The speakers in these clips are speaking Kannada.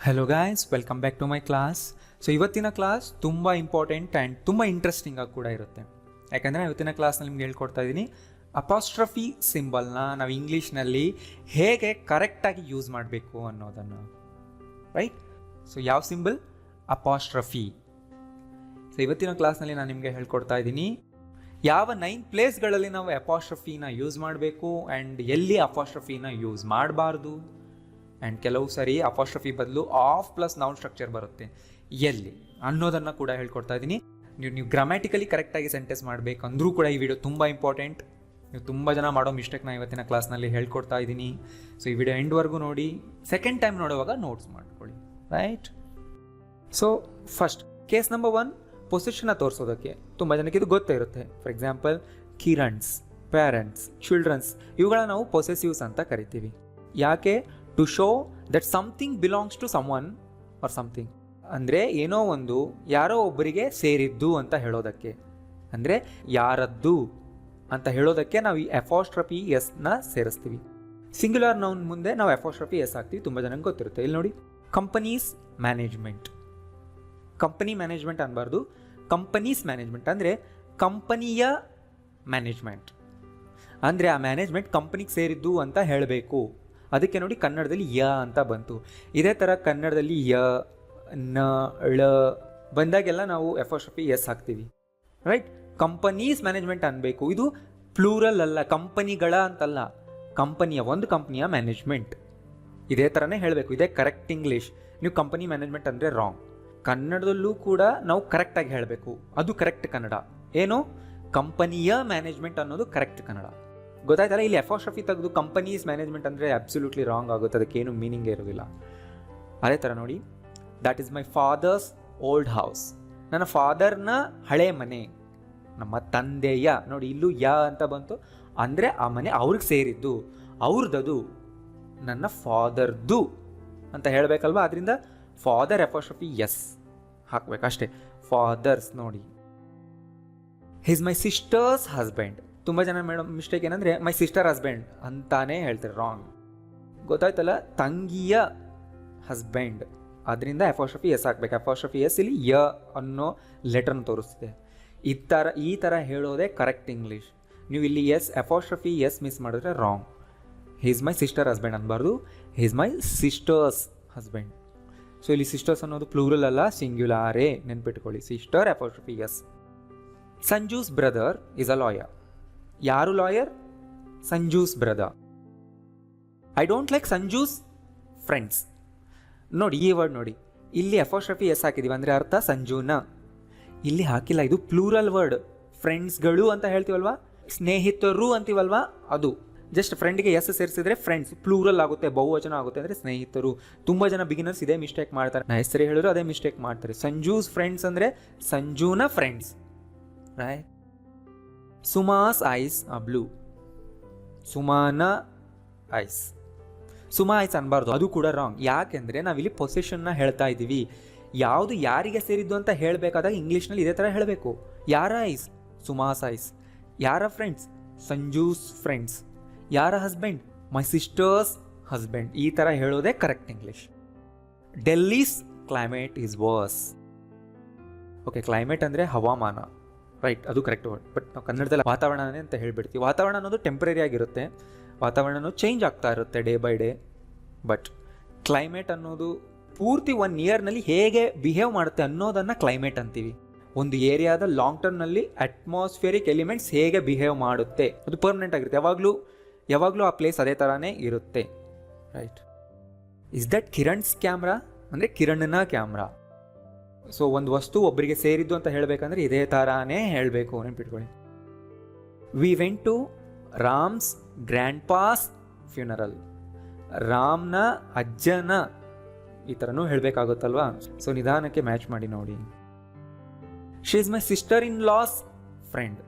Hello guys, welcome back to my class. So ಇವತ್ತಿನ ಕ್ಲಾಸ್ ತುಂಬ ಇಂಪಾರ್ಟೆಂಟ್ ಆ್ಯಂಡ್ ತುಂಬ ಇಂಟ್ರೆಸ್ಟಿಂಗ್ ಆಗಿ ಕೂಡ ಇರುತ್ತೆ. ಯಾಕಂದರೆ ಇವತ್ತಿನ ಕ್ಲಾಸ್ನಲ್ಲಿ ನಿಮ್ಗೆ ಹೇಳ್ಕೊಡ್ತಾ ಇದ್ದೀನಿ ಅಪಾಸ್ಟ್ರಫಿ ಸಿಂಬಲ್ನ ನಾವು ಇಂಗ್ಲೀಷ್ನಲ್ಲಿ ಹೇಗೆ ಕರೆಕ್ಟಾಗಿ ಯೂಸ್ ಮಾಡಬೇಕು ಅನ್ನೋದನ್ನು. ರೈಟ್? ಸೊ ಯಾವ ಸಿಂಬಲ್? ಅಪಾಸ್ಟ್ರಫಿ. ಸೊ ಇವತ್ತಿನ ಕ್ಲಾಸ್ನಲ್ಲಿ ನಾನು ನಿಮಗೆ ಹೇಳ್ಕೊಡ್ತಾ ಇದ್ದೀನಿ ಯಾವ 9 ಪ್ಲೇಸ್ಗಳಲ್ಲಿ ನಾವು ಅಪಾಸ್ಟ್ರಫಿನ ಯೂಸ್ ಮಾಡಬೇಕು ಆ್ಯಂಡ್ ಎಲ್ಲಿ ಅಪಾಸ್ಟ್ರಫಿನ ಯೂಸ್ ಮಾಡಬಾರ್ದು. ಆ್ಯಂಡ್ ಕೆಲವು ಸರಿ ಅಪಾಸ್ಟ್ರಫಿ ಬದಲು ಆಫ್ ಪ್ಲಸ್ ನೌನ್ ಸ್ಟ್ರಕ್ಚರ್ ಬರುತ್ತೆ, ಎಲ್ಲಿ ಅನ್ನೋದನ್ನು ಕೂಡ ಹೇಳ್ಕೊಡ್ತಾ ಇದ್ದೀನಿ. ನೀವು ಗ್ರಾಮ್ಯಾಟಿಕಲಿ ಕರೆಕ್ಟಾಗಿ ಸೆಂಟೆನ್ಸ್ ಮಾಡಬೇಕಂದ್ರೂ ಕೂಡ ಈ ವಿಡಿಯೋ ತುಂಬ ಇಂಪಾರ್ಟೆಂಟ್. ನೀವು ತುಂಬ ಜನ ಮಾಡೋ ಮಿಸ್ಟೇಕ್ನ ಇವತ್ತಿನ ಕ್ಲಾಸ್ನಲ್ಲಿ ಹೇಳ್ಕೊಡ್ತಾ ಇದ್ದೀನಿ. ಸೊ ಈ ವಿಡಿಯೋ ಎಂಡ್ವರೆಗೂ ನೋಡಿ, ಸೆಕೆಂಡ್ ಟೈಮ್ ನೋಡುವಾಗ ನೋಟ್ಸ್ ಮಾಡ್ಕೊಳ್ಳಿ. Right? So first case number 1, ಪೊಸಿಷನ್ನ ತೋರಿಸೋದಕ್ಕೆ ತುಂಬ ಜನಕ್ಕೆ ಇದು ಗೊತ್ತೇ ಇರುತ್ತೆ. For example Kiran's, parents, children's, ಇವುಗಳನ್ನ ನಾವು ಪೊಸೆಸಿವ್ಸ್ ಅಂತ ಕರಿತೀವಿ. ಯಾಕೆ? To show that something belongs to someone or something. ಅಂದರೆ ಏನೋ ಒಂದು ಯಾರೋ ಒಬ್ಬರಿಗೆ ಸೇರಿದ್ದು ಅಂತ ಹೇಳೋದಕ್ಕೆ, ಅಂದರೆ ಯಾರದ್ದು ಅಂತ ಹೇಳೋದಕ್ಕೆ ನಾವು ಈ ಅಪಾಸ್ಟ್ರಫಿ ಎಸ್ನ ಸೇರಿಸ್ತೀವಿ. ಸಿಂಗ್ಯುಲರ್ ನೌನ್ ಮುಂದೆ ನಾವು ಅಪಾಸ್ಟ್ರಫಿ ಎಸ್ ಹಾಕ್ತೀವಿ, ತುಂಬ ಜನಕ್ಕೆ ಗೊತ್ತಿರುತ್ತೆ. ಇಲ್ಲಿ ನೋಡಿ, ಕಂಪನೀಸ್ ಮ್ಯಾನೇಜ್ಮೆಂಟ್. ಕಂಪನಿ ಮ್ಯಾನೇಜ್ಮೆಂಟ್ ಅನ್ನಬಾರ್ದು, ಕಂಪನೀಸ್ ಮ್ಯಾನೇಜ್ಮೆಂಟ್. ಅಂದರೆ ಕಂಪನಿಯ ಮ್ಯಾನೇಜ್ಮೆಂಟ್, ಅಂದರೆ ಆ ಮ್ಯಾನೇಜ್ಮೆಂಟ್ ಕಂಪನಿಗೆ ಸೇರಿದ್ದು ಅಂತ ಹೇಳಬೇಕು. ಅದಕ್ಕೆ ನೋಡಿ ಕನ್ನಡದಲ್ಲಿ ಯ ಅಂತ ಬಂತು. ಇದೇ ಥರ ಕನ್ನಡದಲ್ಲಿ ಯ, ನ, ಳ ಬಂದಾಗೆಲ್ಲ ನಾವು ಅಪಾಸ್ಟ್ರಫಿ ಎಸ್ ಹಾಕ್ತೀವಿ. ರೈಟ್? ಕಂಪನೀಸ್ ಮ್ಯಾನೇಜ್ಮೆಂಟ್ ಅನ್ನಬೇಕು. ಇದು ಪ್ಲೂರಲ್ ಅಲ್ಲ, ಕಂಪನಿಗಳ ಅಂತಲ್ಲ, ಕಂಪನಿಯ, ಒಂದು ಕಂಪನಿಯ ಮ್ಯಾನೇಜ್ಮೆಂಟ್. ಇದೇ ಥರನೇ ಹೇಳಬೇಕು, ಇದೇ ಕರೆಕ್ಟ್ ಇಂಗ್ಲೀಷ್. ನೀವು ಕಂಪನಿ ಮ್ಯಾನೇಜ್ಮೆಂಟ್ ಅಂದರೆ ರಾಂಗ್. ಕನ್ನಡದಲ್ಲೂ ಕೂಡ ನಾವು ಕರೆಕ್ಟಾಗಿ ಹೇಳಬೇಕು, ಅದು ಕರೆಕ್ಟ್ ಕನ್ನಡ. ಏನು? ಕಂಪನಿಯ ಮ್ಯಾನೇಜ್ಮೆಂಟ್ ಅನ್ನೋದು ಕರೆಕ್ಟ್ ಕನ್ನಡ. ಗೊತ್ತಾಯ್ತಲ್ಲ? ಇಲ್ಲಿ ಅಪಾಸ್ಟ್ರಫಿ ತೆಗೆದು ಕಂಪನೀಸ್ ಮ್ಯಾನೇಜ್ಮೆಂಟ್ ಅಂದರೆ ಅಬ್ಸಲ್ಯೂಟ್ಲಿ ರಾಂಗ್ ಆಗುತ್ತೆ, ಅದಕ್ಕೇನು ಮೀನಿಂಗೇ ಇರೋದಿಲ್ಲ. ಅದೇ ಥರ ನೋಡಿ, that is my father's old house. ನನ್ನ ಫಾದರ್ನ ಹಳೆ ಮನೆ, ನಮ್ಮ ತಂದೆಯ. ನೋಡಿ ಇಲ್ಲೂ ಯ ಅಂತ ಬಂತು, ಅಂದರೆ ಆ ಮನೆ ಅವ್ರಿಗೆ ಸೇರಿದ್ದು, ಅವ್ರದ್ದು, ನನ್ನ ಫಾದರ್ದು ಅಂತ ಹೇಳಬೇಕಲ್ವ. ಅದರಿಂದ ಫಾದರ್ ಅಪಾಸ್ಟ್ರಫಿ ಎಸ್ ಹಾಕ್ಬೇಕಷ್ಟೇ. ಫಾದರ್ಸ್ ನೋಡಿ. His my sister's husband. ತುಂಬ ಜನ ಮೇಡಮ್ ಮಿಸ್ಟೇಕ್ ಏನಂದರೆ ಮೈ ಸಿಸ್ಟರ್ ಹಸ್ಬೆಂಡ್ ಅಂತಾನೇ ಹೇಳ್ತಾರೆ, ರಾಂಗ್. ಗೊತ್ತಾಯ್ತಲ್ಲ? ತಂಗಿಯ ಹಸ್ಬೆಂಡ್, ಅದರಿಂದ ಅಪಾಸ್ಟ್ರಫಿ ಎಸ್ ಹಾಕ್ಬೇಕು. ಅಪಾಸ್ಟ್ರಫಿ ಎಸ್ ಇಲ್ಲಿ ಯ ಅನ್ನೋ ಲೆಟರ್ನ ತೋರಿಸ್ತಿದೆ. ಈ ಥರ ಹೇಳೋದೇ ಕರೆಕ್ಟ್ ಇಂಗ್ಲೀಷ್. ನೀವು ಇಲ್ಲಿ ಎಸ್ ಅಪಾಸ್ಟ್ರಫಿ ಎಸ್ ಮಿಸ್ ಮಾಡಿದ್ರೆ wrong. His my sister husband ಅನ್ಬಾರ್ದು, his my sister's husband. So ಇಲ್ಲಿ ಸಿಸ್ಟರ್ಸ್ ಅನ್ನೋದು ಪ್ಲೂರಲ್ ಅಲ್ಲ, ಸಿಂಗ್ಯುಲಾರೇ, ನೆನ್ಪಿಟ್ಕೊಳ್ಳಿ. Sister apostrophe S. Sanju's brother is a lawyer. ಯಾರು lawyer? Sanju's brother. I don't like Sanju's friends. ನೋಡಿ ಈ ವರ್ಡ್ ನೋಡಿ, ಇಲ್ಲಿ ಅಪಾಸ್ಟ್ರಫಿ ಎಸ್ ಹಾಕಿದ್ದೀವಿ, ಅಂದರೆ ಅರ್ಥ ಸಂಜೂನ. ಇಲ್ಲಿ ಹಾಕಿಲ್ಲ, ಇದು ಪ್ಲೂರಲ್ ವರ್ಡ್. ಫ್ರೆಂಡ್ಸ್ಗಳು ಅಂತ ಹೇಳ್ತೀವಲ್ವಾ, ಸ್ನೇಹಿತರು ಅಂತೀವಲ್ವಾ, ಅದು ಜಸ್ಟ್ ಫ್ರೆಂಡ್ಗೆ ಎಸ್ ಸೇರಿಸಿದ್ರೆ ಫ್ರೆಂಡ್ಸ್ ಪ್ಲೂರಲ್ ಆಗುತ್ತೆ, ಬಹುವಚನ ಆಗುತ್ತೆ, ಅಂದರೆ ಸ್ನೇಹಿತರು. ತುಂಬ ಜನ ಬಿಗಿನರ್ಸ್ ಇದೇ ಮಿಸ್ಟೇಕ್ ಮಾಡ್ತಾರೆ. ನಾ ಹೆಸರು ಹೇಳಿದ್ರು ಅದೇ ಮಿಸ್ಟೇಕ್ ಮಾಡ್ತಾರೆ. ಸಂಜೂಸ್ ಫ್ರೆಂಡ್ಸ್ ಅಂದರೆ ಸಂಜೂನ ಫ್ರೆಂಡ್ಸ್. ರೈಟ್? ಸುಮಾಸ್ ಐಸ್ ಆ ಬ್ಲೂ. ಸುಮಾನ ಐಸ್, ಸುಮಾ ಐಸ್ ಅನ್ಬಾರ್ದು, ಅದು ಕೂಡ ರಾಂಗ್. ಯಾಕೆಂದರೆ ನಾವಿಲ್ಲಿ ಪೊಸಿಷನ್ನ ಹೇಳ್ತಾ ಇದ್ದೀವಿ. ಯಾವುದು ಯಾರಿಗೆ ಸೇರಿದ್ದು ಅಂತ ಹೇಳಬೇಕಾದಾಗ ಇಂಗ್ಲೀಷ್ನಲ್ಲಿ ಇದೇ ಥರ ಹೇಳಬೇಕು. ಯಾರ ಐಸ್? ಸುಮಾಸ್ ಐಸ್. ಯಾರ ಫ್ರೆಂಡ್ಸ್? ಸಂಜೂಸ್ ಫ್ರೆಂಡ್ಸ್. ಯಾರ ಹಸ್ಬೆಂಡ್? My sister's husband. ಈ ಥರ ಹೇಳೋದೇ correct English. Delhi's climate is worse. Okay, climate ಅಂದರೆ ಹವಾಮಾನ. ರೈಟ್, ಅದು ಕರೆಕ್ಟ್ ವರ್ಡ್. ಬಟ್ ನಾವು ಕನ್ನಡದಲ್ಲಿ ವಾತಾವರಣನೇ ಅಂತ ಹೇಳ್ಬಿಡ್ತೀವಿ. ವಾತಾವರಣ ಅನ್ನೋದು ಟೆಂಪ್ರರಿ ಆಗಿರುತ್ತೆ, ವಾತಾವರಣ ಚೇಂಜ್ ಆಗ್ತಾ ಇರುತ್ತೆ day by day. But climate ಅನ್ನೋದು ಪೂರ್ತಿ 1 ಇಯರ್ನಲ್ಲಿ ಹೇಗೆ ಬಿಹೇವ್ ಮಾಡುತ್ತೆ ಅನ್ನೋದನ್ನು ಕ್ಲೈಮೇಟ್ ಅಂತೀವಿ. ಒಂದು ಏರಿಯಾದ ಲಾಂಗ್ ಟರ್ಮ್ನಲ್ಲಿ ಅಟ್ಮಾಸ್ಫಿಯರಿಕ್ ಎಲಿಮೆಂಟ್ಸ್ ಹೇಗೆ ಬಿಹೇವ್ ಮಾಡುತ್ತೆ, ಅದು ಪರ್ಮನೆಂಟ್ ಆಗಿರುತ್ತೆ. ಯಾವಾಗಲೂ ಆ ಪ್ಲೇಸ್ ಅದೇ ಥರನೇ ಇರುತ್ತೆ. Right? Is that Kiran's camera? ಅಂದರೆ ಕಿರಣ್ನ ಕ್ಯಾಮ್ರಾ. ಸೊ ಒಂದು ವಸ್ತು ಒಬ್ಬರಿಗೆ ಸೇರಿದ್ದು ಅಂತ ಹೇಳಬೇಕಂದ್ರೆ ಇದೇ ಥರನೇ ಹೇಳಬೇಕು, ನೆನ್ಪಿಟ್ಕೊಳ್ಳಿ. We went to Ram's grandpa's ಪಾಸ್ ಫ್ಯೂನರಲ್. ರಾಮ್ನ ಅಜ್ಜನ, ಈ ಥರನೂ ಹೇಳಬೇಕಾಗುತ್ತಲ್ವಾ. ಸೊ ನಿಧಾನಕ್ಕೆ ಮ್ಯಾಚ್ ಮಾಡಿ ನೋಡಿ. She is my sister in law's friend.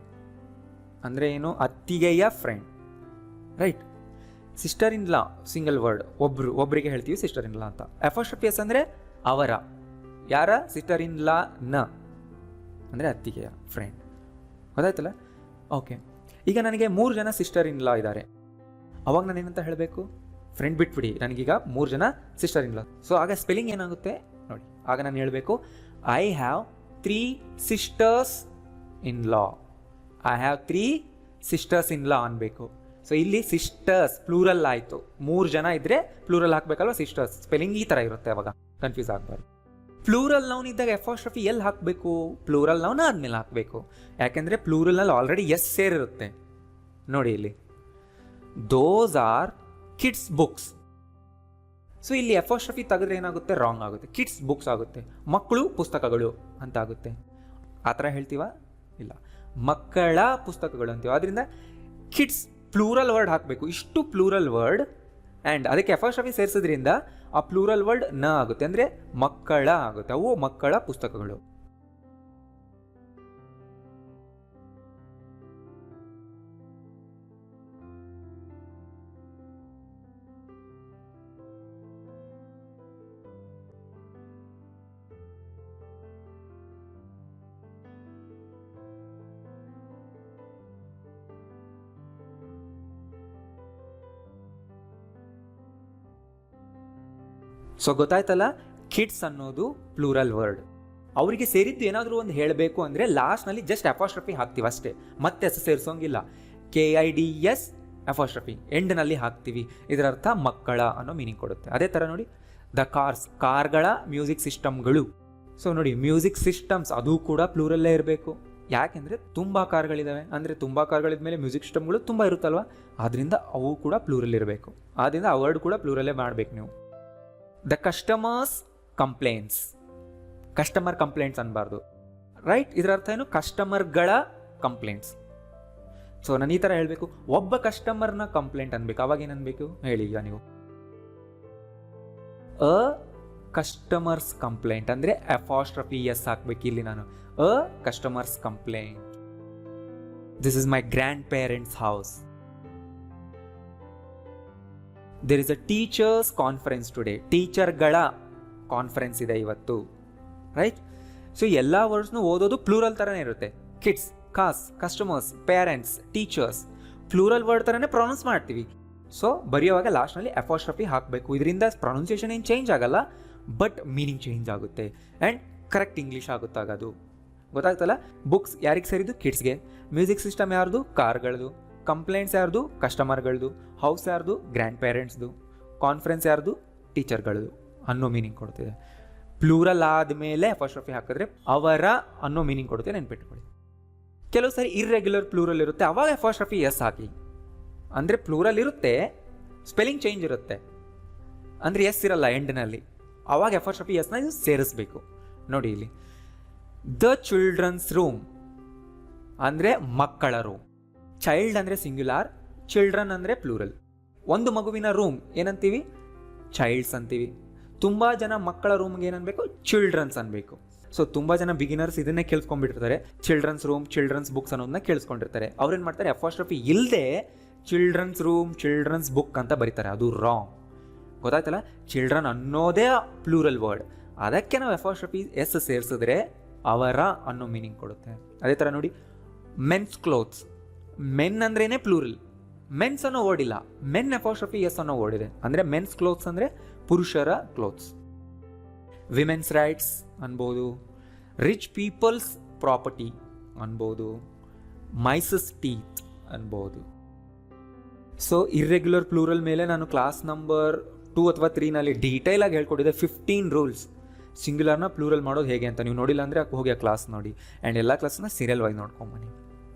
ಅಂದರೆ ಏನು? ಅತ್ತಿಗೆಯ friend. Right? Sister in law single word, ಒಬ್ಬರಿಗೆ ಹೇಳ್ತೀವಿ ಸಿಸ್ಟರ್ ಇನ್ ಲಾ ಅಂತ. ಅಪಾಸ್ಟ್ರಫಿ ಎಸ್ ಅಂದರೆ ಅವರ. ಯಾರ? ಸಿಸ್ಟರ್ ಇನ್ ಲಾ ನ, ಅಂದರೆ ಅತ್ತಿಗೆಯ ಫ್ರೆಂಡ್. ಗೊತ್ತಾಯ್ತಲ್ಲ? ಓಕೆ, ಈಗ ನನಗೆ 3 ಜನ ಸಿಸ್ಟರ್ ಇನ್ ಲಾ ಇದ್ದಾರೆ. ಅವಾಗ ನಾನು ಏನಂತ ಹೇಳಬೇಕು? ಫ್ರೆಂಡ್ ಬಿಟ್ಬಿಡಿ, ನನಗೀಗ 3 ಜನ ಸಿಸ್ಟರ್ ಇನ್ ಲಾ. ಸೊ ಆಗ ಸ್ಪೆಲ್ಲಿಂಗ್ ಏನಾಗುತ್ತೆ ನೋಡಿ. ಆಗ ನಾನು ಹೇಳಬೇಕು I have 3 sisters in law. I have 3 sisters in law ಅನ್ಬೇಕು. ಸೊ ಇಲ್ಲಿ ಸಿಸ್ಟರ್ಸ್ ಪ್ಲೂರಲ್ ಆಯಿತು. 3 ಜನ ಇದ್ದರೆ ಪ್ಲೂರಲ್ ಹಾಕಬೇಕಲ್ವ, ಸಿಸ್ಟರ್ಸ್. ಸ್ಪೆಲ್ಲಿಂಗ್ ಈ ಥರ ಇರುತ್ತೆ, ಅವಾಗ ಕನ್ಫ್ಯೂಸ್ ಆಗಬಾರ್ದು. ಪ್ಲೂರಲ್ ನೌನ್ ಇದ್ದಾಗ ಅಪಾಸ್ಟ್ರಫಿ ಎಲ್ಲಿ ಹಾಕಬೇಕು? ಪ್ಲೂರಲ್ ನೌನ್ ಆದಮೇಲೆ ಹಾಕಬೇಕು. ಯಾಕೆಂದರೆ ಪ್ಲೂರಲ್ನಲ್ಲಿ ಆಲ್ರೆಡಿ ಎಸ್ ಸೇರಿರುತ್ತೆ ನೋಡಿ ಇಲ್ಲಿ. Those are kids books. So ಇಲ್ಲಿ ಅಪಾಸ್ಟ್ರಫಿ ತೆಗೆದ್ರೆ ಏನಾಗುತ್ತೆ? ರಾಂಗ್ ಆಗುತ್ತೆ, ಕಿಡ್ಸ್ ಬುಕ್ಸ್ ಆಗುತ್ತೆ. ಮಕ್ಕಳು ಪುಸ್ತಕಗಳು ಅಂತ ಆಗುತ್ತೆ. ಆ ಥರ ಹೇಳ್ತೀವ? ಇಲ್ಲ, ಮಕ್ಕಳ ಪುಸ್ತಕಗಳು ಅಂತೀವಿ. ಅದರಿಂದ ಕಿಡ್ಸ್ ಪ್ಲೂರಲ್ ವರ್ಡ್ ಹಾಕಬೇಕು. ಇಷ್ಟು ಪ್ಲೂರಲ್ ವರ್ಡ್ ಆ್ಯಂಡ್ ಅದಕ್ಕೆ ಅಪಾಸ್ಟ್ರಫಿ ಸೇರಿಸೋದ್ರಿಂದ ಆ ಪ್ಲೂರಲ್ ವರ್ಡ್ ನ ಆಗುತ್ತೆ, ಅಂದರೆ ಮಕ್ಕಳ ಆಗುತ್ತೆ. ಅವು ಮಕ್ಕಳ ಪುಸ್ತಕಗಳು. ಸೊ ಗೊತ್ತಾಯ್ತಲ್ಲ, ಕಿಡ್ಸ್ ಅನ್ನೋದು ಪ್ಲೂರಲ್ ವರ್ಡ್. ಅವರಿಗೆ ಸೇರಿದ್ದು ಏನಾದರೂ ಒಂದು ಹೇಳಬೇಕು ಅಂದರೆ ಲಾಸ್ಟ್ನಲ್ಲಿ ಜಸ್ಟ್ ಅಪಾಸ್ಟ್ರಫಿ ಹಾಕ್ತೀವಿ ಅಷ್ಟೇ, ಮತ್ತೆ ಹೆಸರು ಸೇರಿಸೋಂಗಿಲ್ಲ. KIDS ಅಪಾಸ್ಟ್ರಫಿ ಎಂಡ್ನಲ್ಲಿ ಹಾಕ್ತೀವಿ. ಇದರರ್ಥ ಮಕ್ಕಳ ಅನ್ನೋ ಮೀನಿಂಗ್ ಕೊಡುತ್ತೆ. ಅದೇ ಥರ ನೋಡಿ, ದ ಕಾರ್ಸ್, ಕಾರ್ಗಳ ಮ್ಯೂಸಿಕ್ ಸಿಸ್ಟಮ್ಗಳು. ಸೊ ನೋಡಿ, ಮ್ಯೂಸಿಕ್ ಸಿಸ್ಟಮ್ಸ್ ಅದು ಕೂಡ ಪ್ಲೂರಲ್ಲೇ ಇರಬೇಕು. ಯಾಕೆಂದರೆ ತುಂಬ ಕಾರ್ಗಳಿದ್ದಾವೆ, ಅಂದರೆ ತುಂಬ ಕಾರ್ಗಳಿದ್ಮೇಲೆ ಮ್ಯೂಸಿಕ್ ಸಿಸ್ಟಮ್ಗಳು ತುಂಬ ಇರುತ್ತಲ್ವ, ಆದ್ದರಿಂದ ಅವು ಕೂಡ ಪ್ಲೂರಲ್ ಇರಬೇಕು. ಆದ್ದರಿಂದ ಆ ವರ್ಡ್ ಕೂಡ ಪ್ಲೂರಲ್ಲೇ ಮಾಡಬೇಕು ನೀವು. The customers' complaints, customer complaints ಅನ್ಬಾರ್ದು, ರೈಟ್? ಇದರ ಅರ್ಥ ಏನು? ಕಸ್ಟಮರ್ಗಳ ಕಂಪ್ಲೇಂಟ್ಸ್. ಸೊ ನಾನು ಈ ಥರ ಹೇಳಬೇಕು, ಒಬ್ಬ ಕಸ್ಟಮರ್ನ ಕಂಪ್ಲೇಂಟ್ ಅನ್ಬೇಕು. ಅವಾಗ ಏನು ಅನ್ಬೇಕು ಹೇಳಿ ಈಗ ನೀವು? ಅ ಕಸ್ಟಮರ್ಸ್ ಕಂಪ್ಲೇಂಟ್ ಅಂದರೆ ಅಪಾಸ್ಟ್ರಫಿ ಎಸ್ ಹಾಕ್ಬೇಕು ಇಲ್ಲಿ ನಾನು. A customers' complaint. This is my grandparents' house. There is a teachers' conference today. ಟೀಚರ್ಗಳ ಕಾನ್ಫರೆನ್ಸ್ ಇದೆ ಇವತ್ತು, ರೈಟ್? ಸೊ ಎಲ್ಲ ವರ್ಡ್ಸ್ನು ಓದೋದು ಪ್ಲೂರಲ್ ಥರನೇ ಇರುತ್ತೆ. Kids, cars, customers, parents, teachers plural word ಥರನೇ ಪ್ರೊನೌನ್ಸ್ ಮಾಡ್ತೀವಿ. ಸೊ ಬರೆಯುವಾಗ ಲಾಸ್ಟ್ನಲ್ಲಿ ಅಪಾಸ್ಟ್ರಫಿ ಹಾಕಬೇಕು. ಇದರಿಂದ ಪ್ರೊನೌನ್ಸಿಯೇಷನ್ ಏನು ಚೇಂಜ್ ಆಗಲ್ಲ, ಬಟ್ ಮೀನಿಂಗ್ ಚೇಂಜ್ ಆಗುತ್ತೆ ಆ್ಯಂಡ್ ಕರೆಕ್ಟ್ ಇಂಗ್ಲೀಷ್ ಆಗುತ್ತಾಗದು. ಗೊತ್ತಾಗ್ತಲ್ಲ? ಬುಕ್ಸ್ ಯಾರಿಗೆ ಸೇರಿದ್ದು? ಕಿಡ್ಸ್ಗೆ. ಮ್ಯೂಸಿಕ್ ಸಿಸ್ಟಮ್ ಯಾರ್ದು? ಕಾರ್ಗಳದು. ಕಂಪ್ಲೇಂಟ್ಸ್ ಯಾರ್ದು? ಕಸ್ಟಮರ್ಗಳದು. ಹೌಸ್ ಯಾರ್ದು? ಗ್ರ್ಯಾಂಡ್ ಪೇರೆಂಟ್ಸ್ದು. ಕಾನ್ಫರೆನ್ಸ್ ಯಾರ್ದು? ಟೀಚರ್ಗಳದು ಅನ್ನೋ ಮೀನಿಂಗ್ ಕೊಡ್ತಿದೆ. ಪ್ಲೂರಲ್ ಆದಮೇಲೆ ಅಪಾಸ್ಟ್ರಫಿ ಹಾಕಿದ್ರೆ ಅವರ ಅನ್ನೋ ಮೀನಿಂಗ್ ಕೊಡುತ್ತೆ, ನೆನ್ಪಿಟ್ಕೊಳ್ಳಿ. ಕೆಲವು ಸಾರಿ ಇರ್ರೆಗ್ಯುಲರ್ ಪ್ಲೂರಲ್ ಇರುತ್ತೆ, ಅವಾಗ ಅಪಾಸ್ಟ್ರಫಿ ಎಸ್ ಹಾಕಿ. ಅಂದರೆ ಪ್ಲೂರಲ್ ಇರುತ್ತೆ, ಸ್ಪೆಲ್ಲಿಂಗ್ ಚೇಂಜ್ ಇರುತ್ತೆ, ಅಂದರೆ ಎಸ್ ಇರಲ್ಲ ಎಂಡ್ನಲ್ಲಿ, ಅವಾಗ ಅಪಾಸ್ಟ್ರಫಿ ಎಸ್ನ ಸೇರಿಸ್ಬೇಕು. ನೋಡಿ ಇಲ್ಲಿ, ದ ಚಿಲ್ಡ್ರನ್ಸ್ ರೂಮ್ ಅಂದರೆ ಮಕ್ಕಳ ರೂಮ್. ಚೈಲ್ಡ್ ಅಂದರೆ ಸಿಂಗ್ಯುಲಾರ್, ಚಿಲ್ಡ್ರನ್ ಅಂದರೆ ಪ್ಲೂರಲ್. ಒಂದು ಮಗುವಿನ ರೂಮ್ ಏನಂತೀವಿ? ಚೈಲ್ಡ್ಸ್ ಅಂತೀವಿ. ತುಂಬ ಜನ ಮಕ್ಕಳ ರೂಮ್ಗೆ ಏನನ್ಬೇಕು? ಚಿಲ್ಡ್ರನ್ಸ್ ಅನ್ಬೇಕು. ಸೊ ತುಂಬ ಜನ ಬಿಗಿನರ್ಸ್ ಇದನ್ನೇ ಕೇಳಿಸ್ಕೊಂಡ್ಬಿಟ್ಟಿರ್ತಾರೆ, ಚಿಲ್ಡ್ರನ್ಸ್ ರೂಮ್, ಚಿಲ್ಡ್ರನ್ಸ್ ಬುಕ್ಸ್ ಅನ್ನೋದನ್ನ ಕೇಳಿಸ್ಕೊಂಡಿರ್ತಾರೆ. ಅವ್ರೇನು ಮಾಡ್ತಾರೆ? ಅಪಾಸ್ಟ್ರಫಿ ಇಲ್ಲದೆ ಚಿಲ್ಡ್ರನ್ಸ್ ರೂಮ್, ಚಿಲ್ಡ್ರನ್ಸ್ ಬುಕ್ ಅಂತ ಬರೀತಾರೆ. ಅದು ರಾಂಗ್. ಗೊತ್ತಾಯ್ತಲ್ಲ? ಚಿಲ್ಡ್ರನ್ ಅನ್ನೋದೇ ಪ್ಲೂರಲ್ ವರ್ಡ್, ಅದಕ್ಕೆ ನಾವು ಅಪಾಸ್ಟ್ರಫಿ ಎಸ್ ಸೇರಿಸಿದ್ರೆ ಅವರ ಅನ್ನೋ ಮೀನಿಂಗ್ ಕೊಡುತ್ತೆ. ಅದೇ ಥರ ನೋಡಿ, ಮೆನ್ಸ್ ಕ್ಲೋತ್ಸ್. ಮೆನ್ ಅಂದ್ರೇನೆ ಪ್ಲೂರಲ್, ಮೆನ್ಸ್ ಅನ್ನೋ ವರ್ಡ್ ಇಲ್ಲ, ಮೆನ್ ಅಪಾಸ್ಟ್ರಫಿ ಎಸ್ ಅನ್ನೋ ವರ್ಡ್ ಇದೆ. ಅಂದರೆ ಮೆನ್ಸ್ ಕ್ಲೋತ್ಸ್ ಅಂದರೆ ಪುರುಷರ ಕ್ಲೋತ್ಸ್. ವಿಮೆನ್ಸ್ ರೈಟ್ಸ್ ಅನ್ಬೋದು, ರಿಚ್ ಪೀಪಲ್ಸ್ ಪ್ರಾಪರ್ಟಿ ಅನ್ಬೋದು, ಮೈಸಸ್ ಟೀತ್ ಅನ್ಬೋದು. ಸೊ ಇರ್ರೆಗ್ಯುಲರ್ ಪ್ಲೂರಲ್ ಮೇಲೆ ನಾನು ಕ್ಲಾಸ್ ನಂಬರ್ 2 ಅಥವಾ 3ನಲ್ಲಿ ಡೀಟೇಲಾಗಿ ಹೇಳ್ಕೊಟ್ಟಿದ್ದೆ 15 ರೂಲ್ಸ್. ಸಿಂಗ್ಯುಲರ್ನ ಪ್ಲೂರಲ್ ಮಾಡೋದು ಹೇಗೆ ಅಂತ ನೀವು ನೋಡಿಲ್ಲ ಅಂದರೆ ಹೋಗಿ ಆ ಕ್ಲಾಸ್ ನೋಡಿ, ಆ್ಯಂಡ್ ಎಲ್ಲ ಕ್ಲಾಸ್ನ ಸೀರಿಯಲ್ ವೈಸ್ ನೋಡ್ಕೊಂಬನ್ನಿ.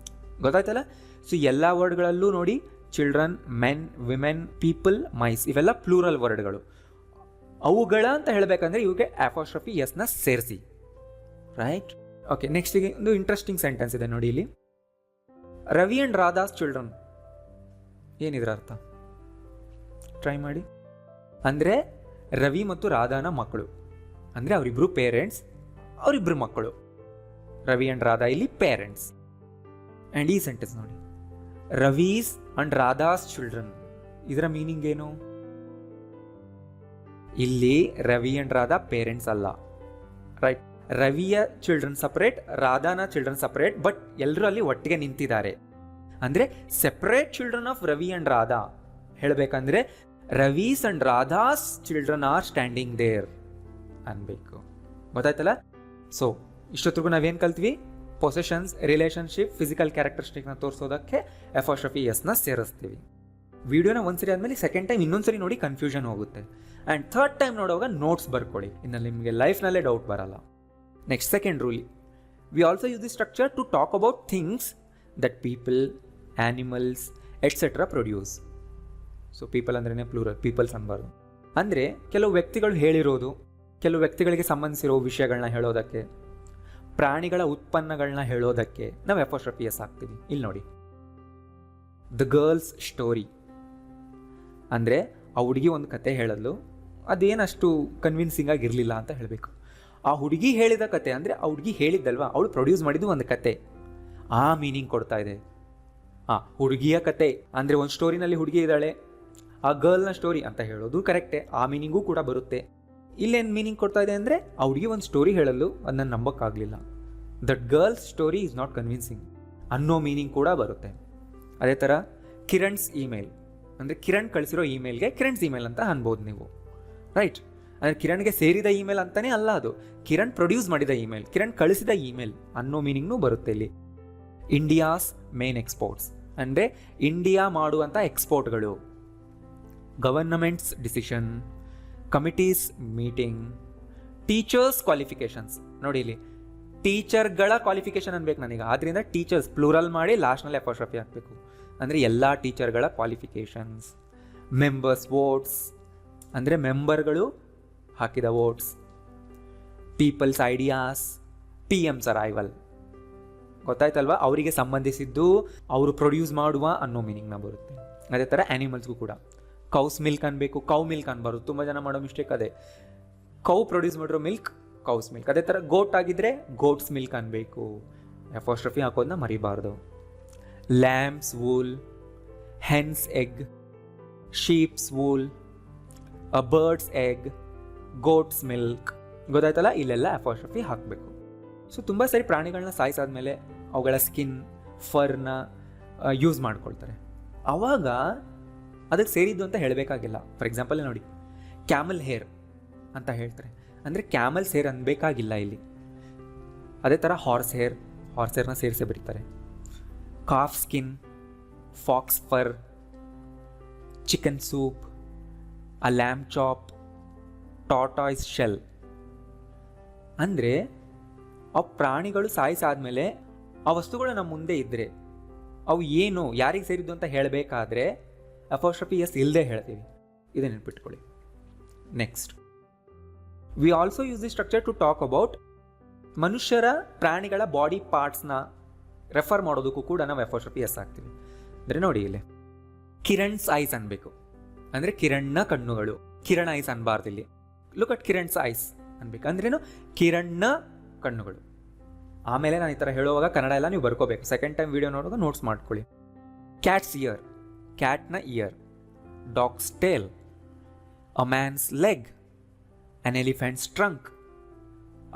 ಗೊತ್ತಾಯ್ತಲ್ಲ? ಸೊ ಎಲ್ಲ ವರ್ಡ್ಗಳಲ್ಲೂ ನೋಡಿ, children, men, women, people, mice ಇವೆಲ್ಲ ಪ್ಲೂರಲ್ ವರ್ಡ್ಗಳು. ಅವುಗಳ ಅಂತ ಹೇಳಬೇಕಂದ್ರೆ ಇವಿಗೆ ಅಪಾಸ್ಟ್ರಫಿ ಎಸ್ನ ಸೇರಿಸಿ, ರೈಟ್? ಓಕೆ, ನೆಕ್ಸ್ಟಿಗೆ ಒಂದು ಇಂಟ್ರೆಸ್ಟಿಂಗ್ ಸೆಂಟೆನ್ಸ್ ಇದೆ ನೋಡಿ ಇಲ್ಲಿ. Ravi and Radha's children. ಏನಿದ್ರ ಅರ್ಥ? ಟ್ರೈ ಮಾಡಿ. ಅಂದರೆ ರವಿ ಮತ್ತು ರಾಧಾನ ಮಕ್ಕಳು, ಅಂದರೆ ಅವರಿಬ್ಬರು ಪೇರೆಂಟ್ಸ್, ಅವರಿಬ್ಬರು ಮಕ್ಕಳು. ರವಿ ಆ್ಯಂಡ್ ರಾಧಾ ಇಲ್ಲಿ ಪೇರೆಂಟ್ಸ್. ಆ್ಯಂಡ್ ಈ ಸೆಂಟೆನ್ಸ್ ನೋಡಿ, ರವೀಸ್ ಆ್ಯಂಡ್ ರಾಧಾಸ್ ಚಿಲ್ಡ್ರನ್. ಇದರ ಮೀನಿಂಗ್ ಏನು? ಇಲ್ಲಿ ರವಿ ಆ್ಯಂಡ್ ರಾಧಾ ಪೇರೆಂಟ್ಸ್ ಅಲ್ಲ, ರೈಟ್? ರವಿಯ ಚಿಲ್ಡ್ರನ್ ಸಪ್ರೇಟ್, ರಾಧಾನ ಚಿಲ್ಡ್ರನ್ ಸಪ್ರೇಟ್, ಬಟ್ ಎಲ್ಲರೂ ಅಲ್ಲಿ ಒಟ್ಟಿಗೆ ನಿಂತಿದ್ದಾರೆ. ಅಂದರೆ separate children of Ravi and Radha ಹೇಳಬೇಕಂದ್ರೆ Ravi's and Radha's children are standing there ಅನ್ಬೇಕು. ಗೊತ್ತಾಯ್ತಲ್ಲ? ಸೊ ಇಷ್ಟೊತ್ತಿಗೂ ನಾವೇನು ಕಲ್ತ್ವಿ? ಪೊಸೆಷನ್ಸ್, ರಿಲೇಷನ್ಶಿಪ್, ಫಿಸಿಕಲ್ ಕ್ಯಾರೆಕ್ಟರಿಸ್ಟಿಕ್ನ ತೋರಿಸೋದಕ್ಕೆ ಎಫಾಸ್ಟ್ರಫಿ ಎಸ್ನ ಸೇರಿಸ್ತೀವಿ. ವಿಡಿಯೋನ ಒಂದ್ಸರಿ ಆದಮೇಲೆ ಸೆಕೆಂಡ್ ಟೈಮ್ ಇನ್ನೊಂದ್ಸರಿ ನೋಡಿ ಕನ್ಫ್ಯೂಷನ್ ಹೋಗುತ್ತೆ. ಆ್ಯಂಡ್ ಥರ್ಡ್ ಟೈಮ್ ನೋಡುವಾಗ ನೋಟ್ಸ್ ಬರ್ಕೊಳ್ಳಿ, ಇನ್ನು ನಿಮಗೆ ಲೈಫ್ನಲ್ಲೇ ಡೌಟ್ ಬರಲ್ಲ. Next second rule, we also use the structure to talk about things that people, animals etcetera produce. So people ಅಂದ್ರೇ ಪ್ಲೂರಲ್, ಪೀಪಲ್ಸ್ ಅನ್ಬಾರ್ದು. ಅಂದರೆ ಕೆಲವು ವ್ಯಕ್ತಿಗಳು ಹೇಳಿರೋದು, ಕೆಲವು ವ್ಯಕ್ತಿಗಳಿಗೆ ಸಂಬಂಧಿಸಿರೋ ವಿಷಯಗಳನ್ನ ಹೇಳೋದಕ್ಕೆ, ಪ್ರಾಣಿಗಳ ಉತ್ಪನ್ನಗಳನ್ನ ಹೇಳೋದಕ್ಕೆ ನಾವು ಎಫಾಸ್ಟ್ರಫಿ ಎಸ್ ಹಾಕ್ತೀವಿ. ಇಲ್ಲಿ ನೋಡಿ, ದ ಗರ್ಲ್ಸ್ ಸ್ಟೋರಿ ಅಂದರೆ ಆ ಹುಡುಗಿ ಒಂದು ಕತೆ ಹೇಳಲು ಅದೇನಷ್ಟು ಕನ್ವಿನ್ಸಿಂಗ್ ಆಗಿರಲಿಲ್ಲ ಅಂತ ಹೇಳಬೇಕು. ಆ ಹುಡುಗಿ ಹೇಳಿದ ಕತೆ ಅಂದರೆ ಆ ಹುಡುಗಿ ಹೇಳಿದ್ದಲ್ವ, ಅವಳು ಪ್ರೊಡ್ಯೂಸ್ ಮಾಡಿದ್ದು ಒಂದು ಕತೆ, ಆ ಮೀನಿಂಗ್ ಕೊಡ್ತಾ ಇದೆ. ಹುಡುಗಿಯ ಕತೆ ಅಂದರೆ ಒಂದು ಸ್ಟೋರಿನಲ್ಲಿ ಹುಡುಗಿ ಇದ್ದಾಳೆ, ಆ ಗರ್ಲ್ನ ಸ್ಟೋರಿ ಅಂತ ಹೇಳೋದು ಕರೆಕ್ಟೇ, ಆ ಮೀನಿಂಗೂ ಕೂಡ ಬರುತ್ತೆ. ಇಲ್ಲೇನು ಮೀನಿಂಗ್ ಕೊಡ್ತಾ ಇದೆ ಅಂದರೆ ಆ ಹುಡುಗಿ ಒಂದು ಸ್ಟೋರಿ ಹೇಳಲು ಅದನ್ನ ನಂಬೋಕ್ಕಾಗಲಿಲ್ಲ, that girl's story is not convincing ಅನ್ನೋ ಮೀನಿಂಗ್ ಕೂಡ ಬರುತ್ತೆ. ಅದೇ ಥರ ಕಿರಣ್ಸ್ ಇಮೇಲ್ ಅಂದರೆ ಕಿರಣ್ ಕಳಿಸಿರೋ ಇಮೇಲ್ಗೆ ಕಿರಣ್ಸ್ ಇಮೇಲ್ ಅಂತ ಅನ್ಬೋದು ನೀವು, ರೈಟ್? ಅಂದರೆ ಕಿರಣ್ಗೆ ಸೇರಿದ ಇಮೇಲ್ ಅಂತಲೇ ಅಲ್ಲ ಅದು, ಕಿರಣ್ ಪ್ರೊಡ್ಯೂಸ್ ಮಾಡಿದ ಇಮೇಲ್, ಕಿರಣ್ ಕಳಿಸಿದ ಇಮೇಲ್ ಅನ್ನೋ ಮೀನಿಂಗ್ನೂ ಬರುತ್ತೆ ಇಲ್ಲಿ. ಇಂಡಿಯಾಸ್ ಮೇನ್ ಎಕ್ಸ್ಪೋರ್ಟ್ಸ್ ಅಂದರೆ ಇಂಡಿಯಾ ಮಾಡುವಂಥ ಎಕ್ಸ್ಪೋರ್ಟ್ಗಳು, government's decision, committee's meeting, teachers' qualifications. ನೋಡಿ ಇಲ್ಲಿ ಟೀಚರ್ಗಳ ಕ್ವಾಲಿಫಿಕೇಷನ್ ಅನ್ಬೇಕು ನನಗೆ, ಆದ್ದರಿಂದ ಟೀಚರ್ಸ್ ಪ್ಲೂರಲ್ ಮಾಡಿ ಲಾಸ್ಟ್ನಲ್ಲಿ ಎಫಾಸ್ಟ್ರಫಿ ಹಾಕಬೇಕು. ಅಂದರೆ ಎಲ್ಲ ಟೀಚರ್ಗಳ ಕ್ವಾಲಿಫಿಕೇಷನ್ಸ್. ಮೆಂಬರ್ಸ್ ವೋಟ್ಸ್ ಅಂದರೆ ಮೆಂಬರ್ಗಳು ಹಾಕಿದ votes. People's ideas, PM's arrival. ಗೊತ್ತಾಯ್ತಲ್ವಾ? ಅವರಿಗೆ ಸಂಬಂಧಿಸಿದ್ದು, ಅವರು ಪ್ರೊಡ್ಯೂಸ್ ಮಾಡುವ ಅನ್ನೋ ಮೀನಿಂಗ್ನ ಬರುತ್ತೆ. ಅದೇ ಥರ ಆ್ಯನಿಮಲ್ಸ್ಗೂ ಕೂಡ ಕೌಸ್ ಮಿಲ್ಕ್ ಅನ್ಬೇಕು, ಕೌ ಮಿಲ್ಕ್ ಅನ್ಬಾರ್ದು. ತುಂಬ ಜನ ಮಾಡೋ ಮಿಸ್ಟೇಕ್ ಅದೇ, ಕೌ ಪ್ರೊಡ್ಯೂಸ್ ಮಾಡಿರೋ ಮಿಲ್ಕ್ ಕೌಸ್ ಮಿಲ್ಕ್. ಅದೇ ಥರ ಗೋಟ್ ಆಗಿದ್ರೆ ಗೋಟ್ಸ್ ಮಿಲ್ಕ್ ಅನ್ಬೇಕು, ಎಫಾಸ್ಟ್ರಫಿ ಹಾಕೋದನ್ನ ಮರಿಬಾರ್ದು. Lamb's wool, hen's egg, sheep's wool, a bird's egg, goat's milk. ಗೊತ್ತಾಯ್ತಲ್ಲ? ಇಲ್ಲೆಲ್ಲ ಎಫಾಸ್ಟ್ರಫಿ ಹಾಕಬೇಕು. ಸೊ ತುಂಬ ಸರಿ ಪ್ರಾಣಿಗಳನ್ನ ಸಾಯಿಸಾದ್ಮೇಲೆ ಅವುಗಳ ಸ್ಕಿನ್, ಫರ್ನ ಯೂಸ್ ಮಾಡ್ಕೊಳ್ತಾರೆ. ಆವಾಗ ಅದಕ್ಕೆ ಸೇರಿದ್ದು ಅಂತ ಹೇಳಬೇಕಾಗಿಲ್ಲ. ಫಾರ್ ಎಕ್ಸಾಂಪಲ್ ನೋಡಿ, ಕ್ಯಾಮಲ್ ಹೇರ್ ಅಂತ ಹೇಳ್ತಾರೆ, ಅಂದರೆ ಕ್ಯಾಮಲ್ಸ್ ಹೇರ್ ಅನ್ಬೇಕಾಗಿಲ್ಲ ಇಲ್ಲಿ. ಅದೇ ಥರ ಹಾರ್ಸ್ ಹೇರ್ನ ಸೇರಿಸೇ ಬಿಡ್ತಾರೆ. Calf skin, fox fur, chicken soup, a lamb chop, tortoise shell. ಅಂದರೆ ಆ ಪ್ರಾಣಿಗಳು ಸಾಯಿಸಾದ್ಮೇಲೆ ಆ ವಸ್ತುಗಳು ನಮ್ಮ ಮುಂದೆ ಇದ್ದರೆ ಅವು ಏನು, ಯಾರಿಗೆ ಸೇರಿದ್ದು ಅಂತ ಹೇಳಬೇಕಾದ್ರೆ ಅಪೋಸ್ಟ್ರಫಿ ಎಸ್ ಇಲ್ಲದೆ ಹೇಳ್ತೀವಿ. ಇದನ್ನ ನೆನ್ಪಿಟ್ಕೊಳ್ಳಿ. Next, we also use the structure to talk about ಮನುಷ್ಯರ, ಪ್ರಾಣಿಗಳ ಬಾಡಿ ಪಾರ್ಟ್ಸ್ನ ರೆಫರ್ ಮಾಡೋದಕ್ಕೂ ಕೂಡ ನಾವು ಅಪೋಸ್ಟ್ರಫಿ ಎಸ್ ಹಾಕ್ತೀವಿ. ಅಂದರೆ ನೋಡಿ ಇಲ್ಲಿ ಕಿರಣ್ಸ್ ಐಸ್ ಅನ್ಬೇಕು, ಅಂದರೆ ಕಿರಣ್ನ ಕಣ್ಣುಗಳು. ಕಿರಣ್ ಐಸ್ ಅನ್ಬಾರ್ದು ಇಲ್ಲಿ. ಲುಕ್ ಅಟ್ ಕಿರಣ್ಸ್ ಐಸ್ ಅನ್ಬೇಕು. ಅಂದ್ರೇನು? ಕಿರಣ್ನ ಕಣ್ಣುಗಳು. ಆಮೇಲೆ ನಾನು ಈ ಥರ ಹೇಳುವಾಗ ಕನ್ನಡ ಎಲ್ಲ ನೀವು ಬರ್ಕೋಬೇಕು. ಸೆಕೆಂಡ್ ಟೈಮ್ ವಿಡಿಯೋ ನೋಡುವಾಗ ನೋಟ್ಸ್ ಮಾಡ್ಕೊಳ್ಳಿ. ಕ್ಯಾಟ್ಸ್ ಇಯರ್, ಕ್ಯಾಟ್ನ ear. Dog's tail, a man's leg, an elephant's trunk,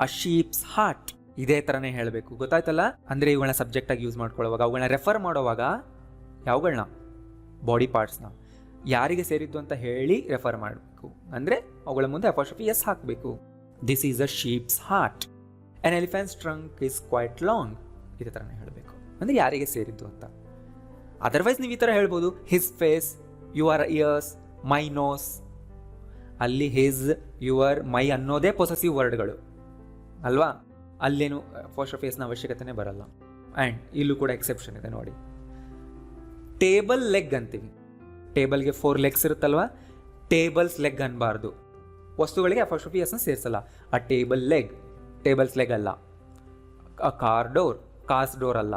a sheep's heart. ಇದೇ ಥರನೇ ಹೇಳಬೇಕು. ಗೊತ್ತಾಯ್ತಲ್ಲ? ಅಂದರೆ ಇವುಗಳನ್ನ ಸಬ್ಜೆಕ್ಟಾಗಿ ಯೂಸ್ ಮಾಡ್ಕೊಳ್ಳೋವಾಗ, ಅವುಗಳನ್ನ ರೆಫರ್ ಮಾಡೋವಾಗ ಯಾವುಗಳನ್ನ, ಬಾಡಿ ಪಾರ್ಟ್ಸ್ನ ಯಾರಿಗೆ ಸೇರಿದ್ದು ಅಂತ ಹೇಳಿ ರೆಫರ್ ಮಾಡಬೇಕು. ಅಂದರೆ ಅವುಗಳ ಮುಂದೆ ಅಪೋಸ್ಟ್ರಫಿ ಎಸ್ ಹಾಕಬೇಕು. This is a sheep's heart, an elephant's trunk is quite long. ಇದೇ ಥರನೇ ಹೇಳಬೇಕು, ಅಂದರೆ ಯಾರಿಗೆ ಸೇರಿದ್ದು ಅಂತ. ಅದರ್ವೈಸ್ ನೀವು ಈ ಥರ ಹೇಳ್ಬೋದು, his face, your ears, my nose. ಅಲ್ಲಿ ಹಿಸ್, ಯುವರ್, ಮೈ ಅನ್ನೋದೇ ಪೊಸೆಸಿವ್ ವರ್ಡ್ಗಳು ಅಲ್ವಾ? ಅಲ್ಲೇನು ಅಪೋಸ್ಟ್ರಫಿ ಎಸ್ನ ಅವಶ್ಯಕತೆನೇ ಬರಲ್ಲ. ಆ್ಯಂಡ್ ಇಲ್ಲೂ ಕೂಡ ಎಕ್ಸೆಪ್ಷನ್ ಇದೆ ನೋಡಿ. ಟೇಬಲ್ ಲೆಗ್ ಅಂತೀವಿ. ಟೇಬಲ್ಗೆ 4 ಲೆಗ್ಸ್ ಇರುತ್ತಲ್ವ, ಟೇಬಲ್ಸ್ ಲೆಗ್ ಅನ್ಬಾರ್ದು. ವಸ್ತುಗಳಿಗೆ ಅಪೋಸ್ಟ್ರಫಿ ಎಸ್ನ ಸೇರಿಸಲ್ಲ. ಅ ಟೇಬಲ್ ಲೆಗ್, ಟೇಬಲ್ಸ್ ಲೆಗ್ ಅಲ್ಲ. A car door, cars door ಅಲ್ಲ.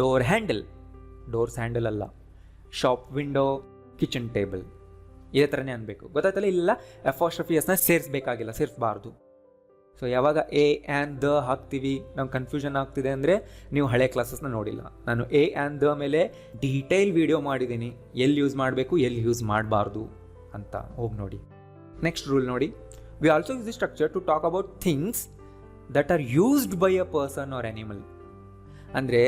ಡೋರ್ ಹ್ಯಾಂಡಲ್, ಡೋರ್ಸ್ ಹ್ಯಾಂಡಲ್ ಅಲ್ಲ. Shop window, kitchen table. ಇದೇ ಥರನೇ ಅನ್ಬೇಕು. ಗೊತ್ತಾಯ್ತಲ್ಲ? ಇಲ್ಲ ಅಪೋಸ್ಟ್ರಫಿ ಎಸ್ನ ಸೇರಿಸಬೇಕಾಗಿಲ್ಲ, ಸೇರಿಸಬಾರ್ದು. ಸೊ ಯಾವಾಗ ಎ ಆ್ಯಂಡ್ ದ ಹಾಕ್ತೀವಿ ನಮ್ಗೆ ಕನ್ಫ್ಯೂಷನ್ ಆಗ್ತಿದೆ ಅಂದರೆ ನೀವು ಹಳೆ ಕ್ಲಾಸಸ್ನ ನೋಡಿಲ್ಲ. ನಾನು ಎ ಆ್ಯಂಡ್ ದ ಮೇಲೆ ಡೀಟೇಲ್ ವಿಡಿಯೋ ಮಾಡಿದ್ದೀನಿ, ಎಲ್ಲಿ ಯೂಸ್ ಮಾಡಬೇಕು, ಎಲ್ಲಿ ಯೂಸ್ ಮಾಡಬಾರ್ದು ಅಂತ ಹೋಗಿ ನೋಡಿ. ನೆಕ್ಸ್ಟ್ ರೂಲ್ ನೋಡಿ, we also use the structure to talk about things that are used by a person or animal. ಅಂದರೆ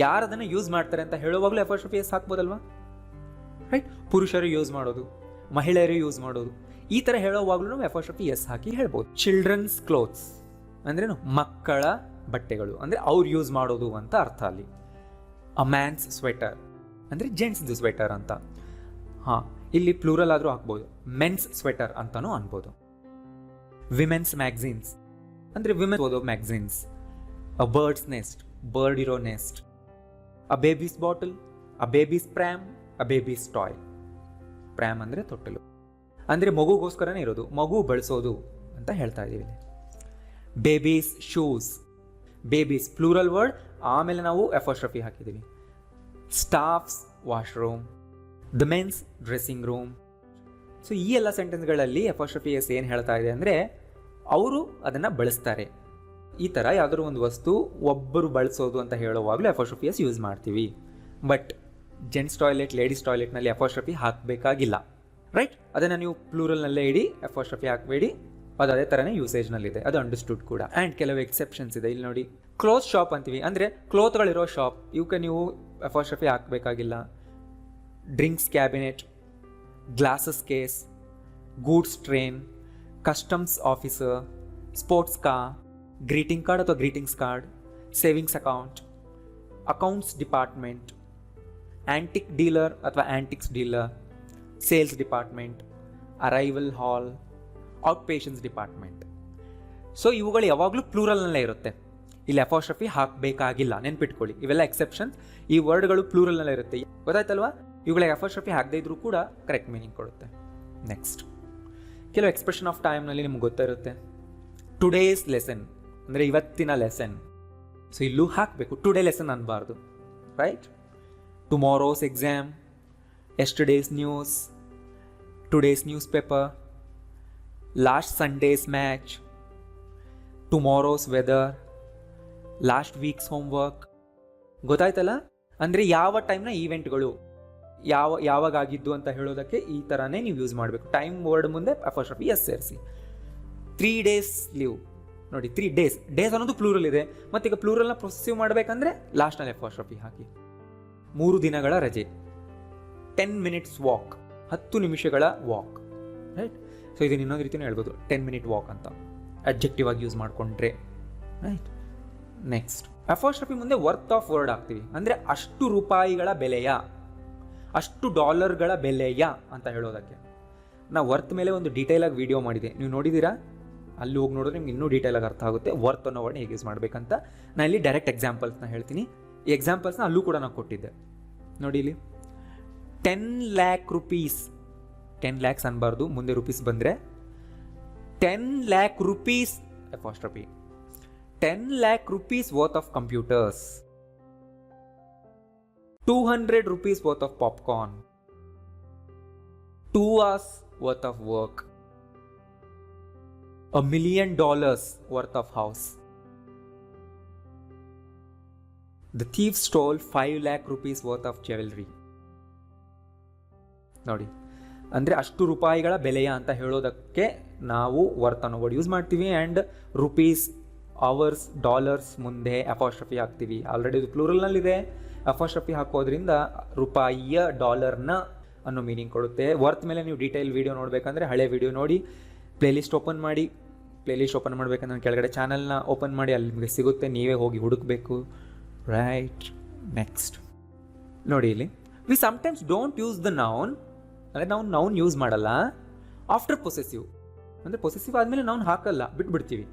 ಯಾರು ಅದನ್ನು ಯೂಸ್ ಮಾಡ್ತಾರೆ ಅಂತ ಹೇಳುವಾಗಲೂ ಅಪೋಸ್ಟ್ರಫಿ ಎಸ್ ಹಾಕ್ಬೋದಲ್ವಾ? ರೈಟ್? ಪುರುಷರು ಯೂಸ್ ಮಾಡೋದು, ಮಹಿಳೆಯರು ಯೂಸ್ ಮಾಡೋದು, ಈ ಥರ ಹೇಳೋವಾಗಲೂ ನಾವು ಅಪಾಸ್ಟ್ರಫಿ ಎಸ್ ಹಾಕಿ ಹೇಳ್ಬೋದು. ಚಿಲ್ಡ್ರನ್ಸ್ ಕ್ಲೋತ್ಸ್ ಅಂದ್ರೇನು? ಮಕ್ಕಳ ಬಟ್ಟೆಗಳು, ಅಂದರೆ ಅವ್ರು ಯೂಸ್ ಮಾಡೋದು ಅಂತ ಅರ್ಥ ಅಲ್ಲಿ. ಅ ಮ್ಯಾನ್ಸ್ ಸ್ವೆಟರ್ ಅಂದರೆ ಜೆಂಟ್ಸ್ದು ಸ್ವೆಟರ್ ಅಂತ. ಹಾಂ, ಇಲ್ಲಿ ಪ್ಲೂರಲ್ ಆದರೂ ಹಾಕ್ಬೋದು, ಮೆನ್ಸ್ ಸ್ವೆಟರ್ ಅಂತಲೂ ಅನ್ಬೋದು. ವಿಮೆನ್ಸ್ ಮ್ಯಾಗ್ಝಿನ್ಸ್ ಅಂದರೆ ವಿಮೆನ್ ಓದೋ ಮ್ಯಾಗ್ಝಿನ್ಸ್. ಅ ಬರ್ಡ್ಸ್ ನೆಸ್ಟ್, ಬರ್ಡ್ ಇರೋ ನೆಸ್ಟ್. ಅ ಬೇಬೀಸ್ ಬಾಟಲ್, ಅ ಬೇಬೀಸ್ ಪ್ರ್ಯಾಮ್, ಅ ಬೇಬೀಸ್ ಟಾಯ್. ಪ್ರ್ಯಾಮ್ ಅಂದರೆ ತೊಟ್ಟಲು, ಅಂದರೆ ಮಗುಗೋಸ್ಕರನೇ ಇರೋದು, ಮಗು ಬಳಸೋದು ಅಂತ ಹೇಳ್ತಾ ಇದ್ದೀವಿ. Babies shoes, babies plural word, ಆಮೇಲೆ ನಾವು ಅಪಾಸ್ಟ್ರಫಿ ಹಾಕಿದ್ದೀವಿ. Staffs washroom, the men's dressing room. So ಈ ಎಲ್ಲ ಸೆಂಟೆನ್ಸ್ಗಳಲ್ಲಿ ಅಪಾಸ್ಟ್ರಫಿ ಎಸ್ ಏನು ಹೇಳ್ತಾ ಇದೆ ಅಂದರೆ ಅವರು ಅದನ್ನು ಬಳಸ್ತಾರೆ. ಈ ಥರ ಯಾವುದಾದ್ರು ಒಂದು ವಸ್ತು ಒಬ್ಬರು ಬಳಸೋದು ಅಂತ ಹೇಳುವಾಗಲೂ ಅಪಾಸ್ಟ್ರಫಿ ಎಸ್ ಯೂಸ್ ಮಾಡ್ತೀವಿ. ಬಟ್ ಜೆಂಟ್ಸ್ ಟಾಯ್ಲೆಟ್, ಲೇಡೀಸ್ ಟಾಯ್ಲೆಟ್ನಲ್ಲಿ ಅಪಾಸ್ಟ್ರಫಿ ಹಾಕಬೇಕಾಗಿಲ್ಲ, ರೈಟ್? ಅದನ್ನು ನೀವು ಪ್ಲೂರಲ್ನಲ್ಲೇ ಇಡಿ, ಅಪಾಸ್ಟ್ರಫಿ ಹಾಕಬೇಡಿ. ಅದು ಅದೇ ಥರನೇ ಯೂಸೇಜ್ನಲ್ಲಿದೆ, ಅದು ಅಂಡರ್ಸ್ಟುಡ್ ಕೂಡ. ಆ್ಯಂಡ್ ಕೆಲವು ಎಕ್ಸೆಪ್ಷನ್ಸ್ ಇದೆ. ಇಲ್ಲಿ ನೋಡಿ, ಕ್ಲೋತ್ ಶಾಪ್ ಅಂತೀವಿ, ಅಂದರೆ ಕ್ಲೋತ್ಗಳಿರೋ ಶಾಪ್, ಇವಕ್ಕೆ ನೀವು ಅಪಾಸ್ಟ್ರಫಿ ಹಾಕಬೇಕಾಗಿಲ್ಲ. Drinks cabinet, glasses case, goods train, customs officer, sports car, greeting card ಅಥವಾ greetings card, savings account, accounts department, antique dealer ಅಥವಾ antiques dealer, sales department, arrival hall, outpatients department. So ಇವುಗಳು ಯಾವಾಗಲೂ ಪ್ಲೂರಲ್ನಲ್ಲೇ ಇರುತ್ತೆ, ಇಲ್ಲಿ ಅಪಾಸ್ಟ್ರಫಿ ಹಾಕಬೇಕಾಗಿಲ್ಲ, ನೆನ್ಪಿಟ್ಕೊಳ್ಳಿ. ಇವೆಲ್ಲ ಎಕ್ಸೆಪ್ಷನ್ಸ್, ಈ ವರ್ಡ್ಗಳು ಪ್ಲೂರಲ್ನಲ್ಲೇ ಇರುತ್ತೆ, ಗೊತ್ತಾಯ್ತಲ್ವಾ? ಇವುಗಳಿಗೆ ಅಪಾಸ್ಟ್ರಫಿ ಹಾಕದೇ ಇದ್ರೂ ಕೂಡ ಕರೆಕ್ಟ್ ಮೀನಿಂಗ್ ಕೊಡುತ್ತೆ. ನೆಕ್ಸ್ಟ್, ಕೆಲವು ಎಕ್ಸ್ಪ್ರೆಷನ್ ಆಫ್ ಟೈಮ್ನಲ್ಲಿ ನಿಮ್ಗೆ ಗೊತ್ತಿರುತ್ತೆ. ಟುಡೇಸ್ ಲೆಸನ್ ಅಂದರೆ ಇವತ್ತಿನ ಲೆಸನ್. ಸೊ ಇಲ್ಲೂ ಹಾಕಬೇಕು, ಟುಡೇ ಲೆಸನ್ ಅನ್ನಬಾರ್ದು, right? Tomorrow's exam, yesterday's news, today's newspaper, last Sunday's match, tomorrow's weather, last week's homework. ಗೊತ್ತಾಯ್ತಲ್ಲ? ಅಂದರೆ ಯಾವ ಟೈಮ್ನ ಈವೆಂಟ್ಗಳು ಯಾವಾಗಾಗಿದ್ದು ಅಂತ ಹೇಳೋದಕ್ಕೆ ಈ ಥರನೇ ನೀವು ಯೂಸ್ ಮಾಡಬೇಕು. ಟೈಮ್ ವರ್ಡ್ ಮುಂದೆ ಅಪಾಸ್ಟ್ರಫಿ ಎಸ್ ಸೇರಿಸಿ. 3 days ಲೀವ್ ನೋಡಿ, 3 days, ಡೇಸ್ ಅನ್ನೋದು ಪ್ಲೂರಲ್ ಇದೆ. ಮತ್ತೀಗ ಪ್ಲೂರಲ್ನ ಪ್ರೊಸೆಸಿವ್ ಮಾಡಬೇಕಂದ್ರೆ ಲಾಸ್ಟ್ನಲ್ಲಿ ಅಪಾಸ್ಟ್ರಫಿ ಹಾಕಿ. 3 ದಿನಗಳ ರಜೆ, 10 minutes ವಾಕ್, 10 ನಿಮಿಷಗಳ ವಾಕ್, ರೈಟ್? ಸೊ ಇದನ್ನು ಇನ್ನೊಂದು ರೀತಿಯೂ ಹೇಳ್ಬೋದು, 10 minute ವಾಕ್ ಅಂತ ಅಬ್ಜೆಕ್ಟಿವ್ ಆಗಿ ಯೂಸ್ ಮಾಡಿಕೊಂಡ್ರೆ, ರೈಟ್? ನೆಕ್ಸ್ಟ್, ಅಪಾಸ್ಟ್ರಫಿ ಮುಂದೆ ವರ್ತ್ ಆಫ್ ವರ್ಡ್ ಹಾಕ್ತೀವಿ, ಅಂದರೆ ಅಷ್ಟು ರೂಪಾಯಿಗಳ ಬೆಲೆಯ, ಅಷ್ಟು ಡಾಲರ್ಗಳ ಬೆಲೆಯ ಅಂತ ಹೇಳೋದಕ್ಕೆ. ನಾವು ವರ್ತ್ ಮೇಲೆ ಒಂದು ಡೀಟೇಲಾಗಿ ವಿಡಿಯೋ ಮಾಡಿದೆ, ನೀವು ನೋಡಿದ್ದೀರಾ? ಅಲ್ಲಿ ಹೋಗಿ ನೋಡಿದ್ರೆ ನಿಮ್ಗೆ ಇನ್ನೂ ಡೀಟೇಲಾಗಿ ಅರ್ಥ ಆಗುತ್ತೆ ವರ್ತ್ ಅನ್ನೋ ವರ್ಡ್ ಹೇಗೆ ಯೂಸ್ ಮಾಡಬೇಕಂತ. ನಾನು ಇಲ್ಲಿ ಡೈರೆಕ್ಟ್ ಎಕ್ಸಾಂಪಲ್ಸ್ನ ಹೇಳ್ತೀನಿ. ಈ ಎಕ್ಸಾಂಪಲ್ಸ್ನ ಅಲ್ಲೂ ಕೂಡ ನಾನು ಕೊಟ್ಟಿದ್ದೆ ನೋಡಿ. ಇಲ್ಲಿ 10 lakh rupees, 10 lakhs ಅನ್ಬಾರ್ದು, ಮುಂದೆ ರುಪೀಸ್ ಬಂದರೆ 10 lakh rupees apostrophe, 10 lakh rupees worth of computers, 200 rupees worth of popcorn, 2 hours worth of work, $1 million worth of house. The thief stole 5 lakh rupees worth of jewelry. ನೋಡಿ, ಅಂದರೆ ಅಷ್ಟು ರೂಪಾಯಿಗಳ ಬೆಲೆಯ ಅಂತ ಹೇಳೋದಕ್ಕೆ ನಾವು ವರ್ತ್ ಅನ್ನೋ ವರ್ಡ್ ಯೂಸ್ ಮಾಡ್ತೀವಿ. ಆ್ಯಂಡ್ ರುಪೀಸ್, ಅವರ್ಸ್, ಡಾಲರ್ಸ್ ಮುಂದೆ ಅಪಾಸ್ಟ್ರಫಿ ಹಾಕ್ತೀವಿ. ಆಲ್ರೆಡಿ ಇದು ಪ್ಲೂರಲ್ನಲ್ಲಿದೆ, ಅಪಾಸ್ಟ್ರಫಿ ಹಾಕೋದ್ರಿಂದ ರೂಪಾಯಿಯ, ಡಾಲರ್ನ ಅನ್ನೋ ಮೀನಿಂಗ್ ಕೊಡುತ್ತೆ. ವರ್ತ್ ಮೇಲೆ ನೀವು ಡೀಟೇಲ್ ವೀಡಿಯೋ ನೋಡಬೇಕಂದ್ರೆ ಹಳೆ ವೀಡಿಯೋ ನೋಡಿ, ಪ್ಲೇಲಿಸ್ಟ್ ಓಪನ್ ಮಾಡಿ. ಪ್ಲೇಲಿಸ್ಟ್ ಓಪನ್ ಮಾಡಬೇಕಂದ್ರೆ ಕೆಳಗಡೆ ಚಾನಲ್ನ ಓಪನ್ ಮಾಡಿ, ಅಲ್ಲಿ ನಿಮಗೆ ಸಿಗುತ್ತೆ, ನೀವೇ ಹೋಗಿ ಹುಡುಕಬೇಕು, ರೈಟ್? ನೆಕ್ಸ್ಟ್ ನೋಡಿ, ಇಲ್ಲಿ we sometimes don't use the noun, ಅಂದರೆ ನಾವು ನೌನ್ ಯೂಸ್ ಮಾಡಲ್ಲ ಆಫ್ಟರ್ ಪೊಸೆಸಿವ್, ಅಂದರೆ ಪೊಸೆಸಿವ್ ಆದಮೇಲೆ ನೌನ್ ಹಾಕಲ್ಲ, ಬಿಟ್ಬಿಡ್ತೀವಿ.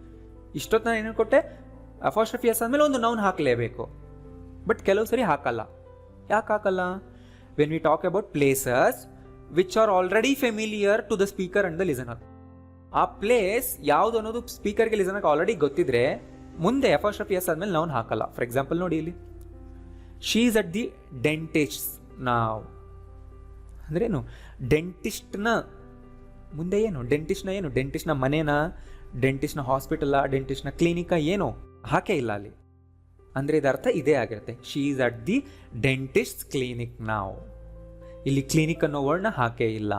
ಇಷ್ಟೊತ್ತು ನಾನು ಏನು ಕೊಟ್ಟೆ, ಅಪಾಸ್ಟ್ರಫಿ ಎಸ್ ಆದಮೇಲೆ ಒಂದು ನೌನ್ ಹಾಕಲೇಬೇಕು. ಬಟ್ ಕೆಲವು ಸರಿ ಹಾಕಲ್ಲ. ಯಾಕೆ ಹಾಕಲ್ಲ? When we talk about places which are already familiar to the speaker and the listener. ಆ ಪ್ಲೇಸ್ ಯಾವುದು ಅನ್ನೋದು ಸ್ಪೀಕರ್ಗೆ, ಲಿಸನರ್ಗೆ ಆಲ್ರೆಡಿ ಗೊತ್ತಿದ್ರೆ ಮುಂದೆ ಅಪಾಸ್ಟ್ರಫಿ ಎಸ್ ಆದಮೇಲೆ ನೌನ್ ಹಾಕಲ್ಲ. ಫಾರ್ ಎಕ್ಸಾಂಪಲ್ ನೋಡಿ, ಇಲ್ಲಿ she is at the dentist ನಾವ್, ಅಂದ್ರೇನು? ಡೆಂಟಿಸ್ಟ್ನ ಮುಂದೆ ಏನು? ಡೆಂಟಿಸ್ಟ್ನ ಏನು? ಡೆಂಟಿಸ್ಟ್ನ ಮನೇನ, ಡೆಂಟಿಸ್ಟ್ನ ಹಾಸ್ಪಿಟಲ, ಡೆಂಟಿಸ್ಟ್ನ ಕ್ಲಿನಿಕ, ಏನೋ ಹಾಕೇ ಇಲ್ಲ ಅಲ್ಲಿ. ಅಂದರೆ ಇದರ್ಥ ಇದೇ ಆಗಿರುತ್ತೆ, ಶೀ is at the dentist clinic ನಾವ್. ಇಲ್ಲಿ ಕ್ಲಿನಿಕ್ ಅನ್ನೋ ವರ್ಡ್ನ ಹಾಕೇ ಇಲ್ಲ.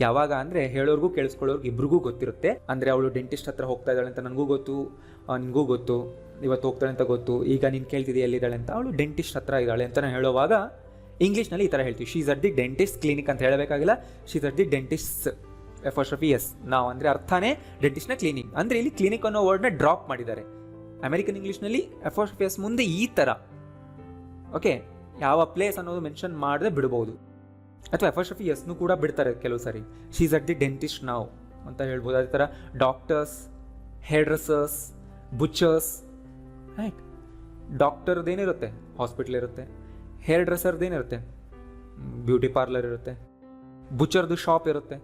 ಯಾವಾಗ ಅಂದರೆ ಹೇಳೋರ್ಗೂ ಕೇಳಿಸ್ಕೊಳ್ಳೋರ್ಗೂ ಇಬ್ರಿಗೂ ಗೊತ್ತಿರುತ್ತೆ. ಅಂದರೆ ಅವಳು ಡೆಂಟಿಸ್ಟ್ ಹತ್ರ ಹೋಗ್ತಾ ಇದ್ದಾಳೆ ಅಂತ ನನಗೂ ಗೊತ್ತು, ನಿನಗೂ ಗೊತ್ತು, ಇವತ್ತು ಹೋಗ್ತಾಳೆ ಅಂತ ಗೊತ್ತು. ಈಗ ನೀನು ಕೇಳ್ತಿದ್ದೀಯ ಎಲ್ಲಿದ್ದಾಳೆ ಅಂತ, ಅವಳು ಡೆಂಟಿಸ್ಟ್ ಹತ್ರ ಇದ್ದಾಳೆ ಅಂತ ಹೇಳೋವಾಗ ಇಂಗ್ಲೀಷ್ನಲ್ಲಿ ಈ ಥರ ಹೇಳ್ತೀವಿ, she's at the dentist clinic ಅಂತ ಹೇಳಬೇಕಾಗಿಲ್ಲ, she's at the dentist apostrophe S. ನಾವು ಅಂದರೆ ಅರ್ಥನೇ ಡೆಂಟಿಸ್ಟ್ನ ಕ್ಲಿನಿಕ್, ಅಂದರೆ ಇಲ್ಲಿ ಕ್ಲಿನಿಕ್ ಅನ್ನೋ ವರ್ಡ್ನ ಡ್ರಾಪ್ ಮಾಡಿದ್ದಾರೆ. ಅಮೆರಿಕನ್ ಇಂಗ್ಲೀಷ್ನಲ್ಲಿ ಎಫೋಸ್ಟ್ರಫಿ ಎಸ್ ಮುಂದೆ ಈ ಥರ ಓಕೆ ಯಾವ ಪ್ಲೇಸ್ ಅನ್ನೋದು ಮೆನ್ಷನ್ ಮಾಡದೆ ಬಿಡ್ಬೋದು, ಅಥವಾ ಎಫೋಸ್ಟ್ರಫಿ ಎಸ್ನು ಕೂಡ ಬಿಡ್ತಾರೆ ಕೆಲವು ಸಾರಿ. ಶೀಸ್ ಅಟ್ ದಿ ಡೆಂಟಿಸ್ಟ್ ನಾವು ಅಂತ ಹೇಳ್ಬೋದು. ಅದೇ ಥರ doctors, hair dressers, ಬುಚ್ಚರ್ಸ್, right. ಡಾಕ್ಟರ್ದೇನಿರುತ್ತೆ, hospital ಇರುತ್ತೆ. ಹೇರ್ ಡ್ರೆಸ್ಸರ್ದೇನಿರುತ್ತೆ, ಬ್ಯೂಟಿ ಪಾರ್ಲರ್ ಇರುತ್ತೆ. ಬುಚ್ಚರ್ದು ಶಾಪ್ ಇರುತ್ತೆ.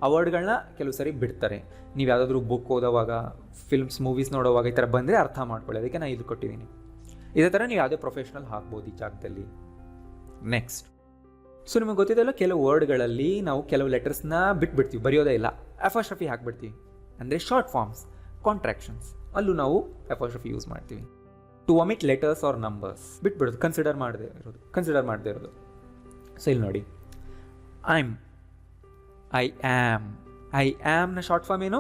ಆ ವರ್ಡ್ಗಳನ್ನ ಕೆಲವು ಸರಿ ಬಿಡ್ತಾರೆ. ನೀವು ಯಾವುದಾದ್ರೂ ಬುಕ್ ಓದೋವಾಗ, ಫಿಲ್ಮ್ಸ್, ಮೂವೀಸ್ ನೋಡೋವಾಗ ಈ ಥರ ಬಂದರೆ ಅರ್ಥ ಮಾಡ್ಕೊಳ್ಳಿ, ಅದಕ್ಕೆ ನಾನು ಇದು ಕೊಟ್ಟಿದ್ದೀನಿ. ಇದೇ ಥರ ನೀವು ಯಾವುದೇ ಪ್ರೊಫೆಷ್ನಲ್ ಹಾಕ್ಬೋದು ಈ ಜಾಗದಲ್ಲಿ. ನೆಕ್ಸ್ಟ್, ಸೊ ನಿಮಗೆ ಗೊತ್ತಿದೆಲ್ಲ ಕೆಲವು ವರ್ಡ್ಗಳಲ್ಲಿ ನಾವು ಕೆಲವು ಲೆಟರ್ಸ್ನ ಬಿಟ್ಬಿಡ್ತೀವಿ, ಬರೆಯೋದೇ ಇಲ್ಲ, ಎಫೋಸ್ಟ್ರಫಿ ಹಾಕ್ಬಿಡ್ತೀವಿ. ಅಂದರೆ ಶಾರ್ಟ್ ಫಾರ್ಮ್ಸ್, ಕಾಂಟ್ರಾಕ್ಷನ್ಸ್, ಅಲ್ಲೂ ನಾವು ಎಫೋಸ್ಟ್ರಫಿ ಯೂಸ್ ಮಾಡ್ತೀವಿ. To omit letters or numbers ಬಿಟ್ಬಿಡೋದು, ಕನ್ಸಿಡರ್ ಮಾಡದೇ ಇರೋದು. ಸೊ ಇಲ್ಲಿ ನೋಡಿ, ಐ ಆ್ಯಮ್ನ ಶಾರ್ಟ್ ಫಾರ್ಮ್ ಏನು,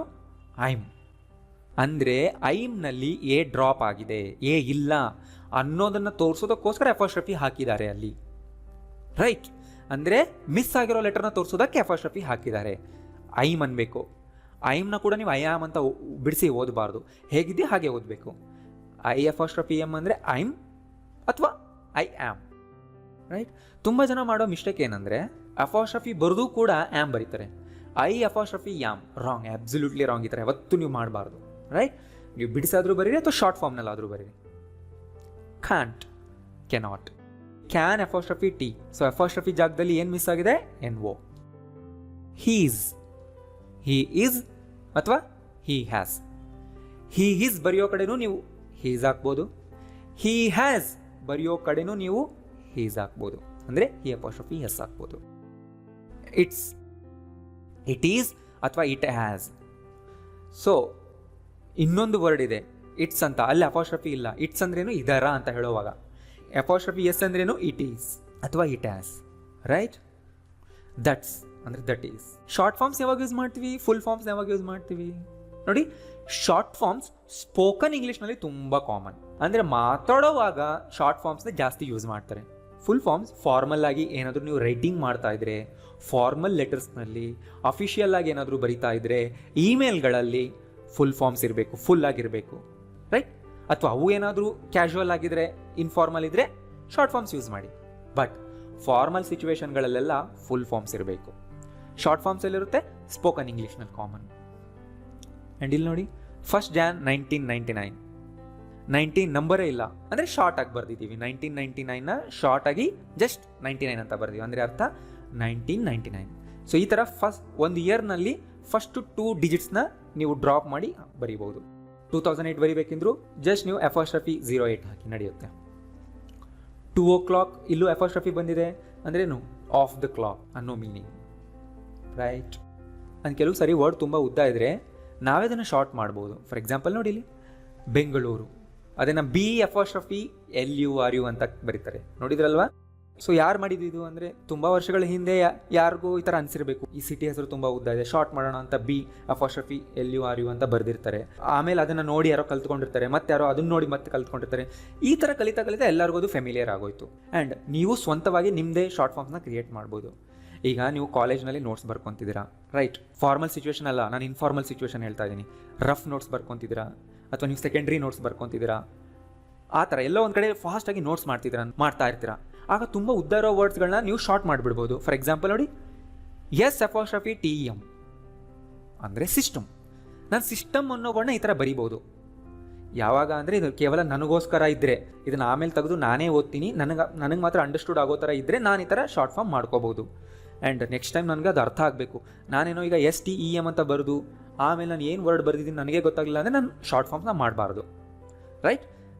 ಐಮ್. ಅಂದರೆ ಐಮ್ನಲ್ಲಿ ಎ ಡ್ರಾಪ್ ಆಗಿದೆ, ಎ ಇಲ್ಲ ಅನ್ನೋದನ್ನು ತೋರಿಸೋದಕ್ಕೋಸ್ಕರ ಎಫೋಸ್ಟ್ರಫಿ ಹಾಕಿದ್ದಾರೆ ಅಲ್ಲಿ, ರೈಟ್. ಅಂದರೆ ಮಿಸ್ ಆಗಿರೋ ಲೆಟರ್ನ ತೋರಿಸೋದಕ್ಕೆ ಎಫೋಸ್ಟ್ರಫಿ ಹಾಕಿದ್ದಾರೆ. ಐಮ್ ಅನ್ಬೇಕು. ಐಮ್ನ ಕೂಡ ನೀವು ಐ ಆಮ್ ಅಂತ ಬಿಡಿಸಿ ಓದಬಾರ್ದು, ಹೇಗಿದೆಯೋ ಹಾಗೆ ಓದಬೇಕು. ಐ ಎಫೋಸ್ಟ್ರಫಿ ಎಮ್ ಅಂದರೆ ಐಮ್ ಅಥವಾ ಐ ಆ್ಯಮ್, ರೈಟ್. ತುಂಬ ಜನ ಮಾಡೋ ಮಿಸ್ಟೇಕ್ ಏನಂದರೆ ಎಫೋಸ್ಟ್ರಫಿ ಬರೆದು ಕೂಡ ಆ್ಯಮ್ ಬರೀತಾರೆ. I apostrophe am, wrong, absolutely wrong. ಈ ಥರ ಯಾವತ್ತೂ ನೀವು ಮಾಡಬಾರ್ದು, ರೈಟ್. ನೀವು ಬಿಡಿಸಾದ್ರೂ ಬರೀರಿ ಅಥವಾ ಶಾರ್ಟ್ ಫಾರ್ಮ್ನಲ್ಲಾದರೂ ಬರೀರಿ. Can't, cannot. Can apostrophe T. So apostrophe ಜಾಗದಲ್ಲಿ ಏನು ಮಿಸ್ ಆಗಿದೆ, N O. He's, he is ಅಥವಾ ಹಿ ಹ್ಯಾಸ್. ಹಿ ಈಸ್ ಬರೆಯೋ ಕಡೆನೂ ನೀವು ಹೀಸ್ ಹಾಕ್ಬೋದು. ಹಿ ಹ್ಯಾಸ್ ಬರೆಯೋ ಕಡೆನೂ ನೀವು ಹೀಸ್ ಹಾಕ್ಬೋದು, ಅಂದರೆ ಹಿ ಎಫೋಸ್ಟ್ರಫಿ ಎಸ್ ಹಾಕ್ಬೋದು. ಇಟ್ಸ್, ಇಟ್ ಈಸ್ ಅಥವಾ ಇಟ್ ಹ್ಯಾಸ್. ಸೊ ಇನ್ನೊಂದು ವರ್ಡ್ ಇದೆ ಇಟ್ಸ್ ಅಂತ, ಅಲ್ಲಿ ಅಪೋಸ್ಟ್ರಫಿ ಇಲ್ಲ. ಇಟ್ಸ್ ಅಂದ್ರೇನು ಇದರ ಅಂತ ಹೇಳುವಾಗ, ಅಪೋಸ್ಟ್ರಫಿ ಎಸ್ ಅಂದ್ರೇನು ಇಟ್ ಈಸ್ ಅಥವಾ ಇಟ್ ಹ್ಯಾಸ್, ರೈಟ್. ದಟ್ಸ್ ಅಂದರೆ ದಟ್ ಈಸ್. ಶಾರ್ಟ್ ಫಾರ್ಮ್ಸ್ ಯಾವಾಗ ಯೂಸ್ ಮಾಡ್ತೀವಿ, ಫುಲ್ ಫಾರ್ಮ್ಸ್ ಯಾವಾಗ ಯೂಸ್ ಮಾಡ್ತೀವಿ ನೋಡಿ. ಶಾರ್ಟ್ ಫಾರ್ಮ್ಸ್ ಸ್ಪೋಕನ್ ಇಂಗ್ಲೀಷ್ನಲ್ಲಿ ತುಂಬ ಕಾಮನ್, ಅಂದರೆ ಮಾತಾಡೋವಾಗ ಶಾರ್ಟ್ ಫಾರ್ಮ್ಸ್ನ ಜಾಸ್ತಿ ಯೂಸ್ ಮಾಡ್ತಾರೆ. ಫುಲ್ ಫಾರ್ಮ್ಸ್ ಫಾರ್ಮಲ್ ಆಗಿ ಏನಾದರೂ ನೀವು ರೈಟಿಂಗ್ ಮಾಡ್ತಾ ಇದ್ರೆ, ಫಾರ್ಮಲ್ ಲೆಟರ್ಸ್ನಲ್ಲಿ ಅಫಿಷಿಯಲ್ ಆಗಿ ಏನಾದರೂ ಬರಿತಾ ಇದ್ರೆ, ಇಮೇಲ್ಗಳಲ್ಲಿ ಫುಲ್ ಫಾರ್ಮ್ಸ್ ಇರಬೇಕು, ಫುಲ್ ಆಗಿರಬೇಕು, ರೈಟ್. ಅಥವಾ ಅವು ಏನಾದರೂ ಕ್ಯಾಶುವಲ್ ಆಗಿದ್ರೆ, ಇನ್ಫಾರ್ಮಲ್ ಇದ್ದರೆ ಶಾರ್ಟ್ ಫಾರ್ಮ್ಸ್ ಯೂಸ್ ಮಾಡಿ. ಬಟ್ ಫಾರ್ಮಲ್ ಸಿಚುವೇಶನ್ಗಳಲ್ಲೆಲ್ಲ ಫುಲ್ ಫಾರ್ಮ್ಸ್ ಇರಬೇಕು. ಶಾರ್ಟ್ ಫಾರ್ಮ್ಸ್ ಎಲ್ಲಿರುತ್ತೆ, ಸ್ಪೋಕನ್ ಇಂಗ್ಲೀಷ್ನಲ್ಲಿ ಕಾಮನ್. ಆ್ಯಂಡ್ ಇಲ್ಲಿ ನೋಡಿ, 1 Jan 1999, 19 ನಂಬರೇ ಇಲ್ಲ, ಅಂದರೆ ಶಾರ್ಟ್ ಆಗಿ ಬರ್ದಿದ್ದೀವಿ. 1999ನ ಶಾರ್ಟ್ ಆಗಿ ಜಸ್ಟ್ 99 ಅಂತ ಬರ್ದೀವಿ, ಅಂದರೆ ಅರ್ಥ 1999. ಸೊ ಈ ಥರ ಒಂದು ಇಯರ್ನಲ್ಲಿ ಫಸ್ಟ್ 2 ಡಿಜಿಟ್ಸ್ನ ನೀವು ಡ್ರಾಪ್ ಮಾಡಿ ಬರೀಬಹುದು. 2008 ಬರಿಬೇಕೆಂದ್ರು ಜಸ್ಟ್ ನೀವು ಎಫೋಸ್ಟ್ರಫಿ 08 ಹಾಕಿ ನಡೆಯುತ್ತೆ. 2 o'clock ಇಲ್ಲೂ ಎಫೋಸ್ಟ್ರಫಿ ಬಂದಿದೆ, ಅಂದ್ರೇನು, ಆಫ್ ದ ಕ್ಲಾಕ್ ಅನ್ನೋ ಮೀನಿಂಗ್, ರೈಟ್. ಅಂದ್ ಕೆಲವು ಸರಿ ವರ್ಡ್ ತುಂಬ ಉದ್ದ ಇದ್ದರೆ ನಾವೇ ಅದನ್ನು ಶಾರ್ಟ್ ಮಾಡ್ಬೋದು. ಫಾರ್ ಎಕ್ಸಾಂಪಲ್ ನೋಡಿ, ಇಲ್ಲಿ ಬೆಂಗಳೂರು, ಅದನ್ನು ಬಿ ಎಫೋಸ್ಟ್ರಫಿ LURU ಅಂತ ಬರೀತಾರೆ, ನೋಡಿದ್ರಲ್ವಾ. ಸೊ ಯಾರು ಮಾಡಿದ್ದು ಇದು ಅಂದರೆ, ತುಂಬ ವರ್ಷಗಳ ಹಿಂದೆ ಯಾರಿಗೂ ಈ ಥರ ಅನಿಸಿರಬೇಕು, ಈ ಸಿಟಿ ಹೆಸರು ತುಂಬ ಉದ್ದ ಇದೆ, ಶಾರ್ಟ್ ಮಾಡೋಣ ಅಂತ ಬಿ ಎಫೋಸ್ಟ್ರಫಿ LURU ಅಂತ ಬರೆದಿರ್ತಾರೆ. ಆಮೇಲೆ ಅದನ್ನು ನೋಡಿ ಯಾರೋ ಕಲ್ತ್ಕೊಂಡಿರ್ತಾರೆ, ಮತ್ತೆ ಯಾರೋ ಅದನ್ನು ನೋಡಿ ಮತ್ತೆ ಕಲ್ತ್ಕೊಂಡಿರ್ತಾರೆ. ಈ ಥರ ಕಲಿತಾ ಎಲ್ಲರಿಗೂ ಅದು ಫೆಮಿಲಿಯರ್ ಆಗೋಯ್ತು. ಆ್ಯಂಡ್ ನೀವು ಸ್ವಂತವಾಗಿ ನಿಮ್ಮದೇ ಶಾರ್ಟ್ ಫಾರ್ಮ್ಸ್ನ ಕ್ರಿಯೇಟ್ ಮಾಡ್ಬೋದು. ಈಗ ನೀವು ಕಾಲೇಜ್ನಲ್ಲಿ ನೋಟ್ಸ್ ಬರ್ಕೊತಿದ್ದೀರಾ, ರೈಟ್. ಫಾರ್ಮಲ್ ಸಿಚುವೇಶನ್ ಅಲ್ಲ, ನಾನು ಇನ್ಫಾರ್ಮಲ್ ಸಿಚುವೇಶನ್ ಹೇಳ್ತಾ ಇದ್ದೀನಿ. ರಫ್ ನೋಟ್ಸ್ ಬರ್ಕೊತಿದ್ದೀರಾ, ಅಥವಾ ನೀವು ಸೆಕೆಂಡ್ರಿ ನೋಟ್ಸ್ ಬರ್ಕೊತಿದ್ದೀರಾ, ಆ ಥರ ಎಲ್ಲ ಒಂದು ಕಡೆ ಫಾಸ್ಟಾಗಿ ನೋಟ್ಸ್ ಮಾಡ್ತಾ ಇರ್ತೀರಾ. ಆಗ ತುಂಬ ಉದ್ದ ಇರೋ ವರ್ಡ್ಸ್ಗಳನ್ನ ನೀವು ಶಾರ್ಟ್ ಮಾಡಿಬಿಡ್ಬೋದು. ಫಾರ್ ಎಕ್ಸಾಂಪಲ್ ನೋಡಿ, ಎಸ್ ಎಫೋಸ್ಟ್ರಫಿ TEM ಅಂದರೆ ಸಿಸ್ಟಮ್. ನಾನು ಸಿಸ್ಟಮ್ ಅನ್ನೋ ವರ್ಡ್ನ ಈ ಥರ ಬರಿಬೋದು. ಯಾವಾಗ ಅಂದರೆ ಇದು ಕೇವಲ ನನಗೋಸ್ಕರ ಇದ್ದರೆ, ಇದನ್ನು ಆಮೇಲೆ ತೆಗೆದು ನಾನೇ ಓದ್ತೀನಿ, ನನಗೆ ಮಾತ್ರ ಅಂಡರ್ಸ್ಟುಡ್ ಆಗೋ ಥರ ಇದ್ದರೆ ನಾನು ಈ ಥರ ಶಾರ್ಟ್ ಫಾರ್ಮ್ ಮಾಡ್ಕೋಬೋದು. ಆ್ಯಂಡ್ ನೆಕ್ಸ್ಟ್ ಟೈಮ್ ನನಗೆ ಅದು ಅರ್ಥ ಆಗಬೇಕು. ನಾನೇನೋ ಈಗ STEM ಅಂತ ಬರೆದು ಆಮೇಲೆ ನಾನು ಏನು ವರ್ಡ್ ಬರೆದಿದ್ದೀನಿ ನನಗೆ ಗೊತ್ತಾಗಲಿಲ್ಲ ಅಂದರೆ ನಾನು ಶಾರ್ಟ್ ಫಾರ್ಮ್ಸ್ನ ಮಾಡಬಾರ್ದು, ರೈಟ್.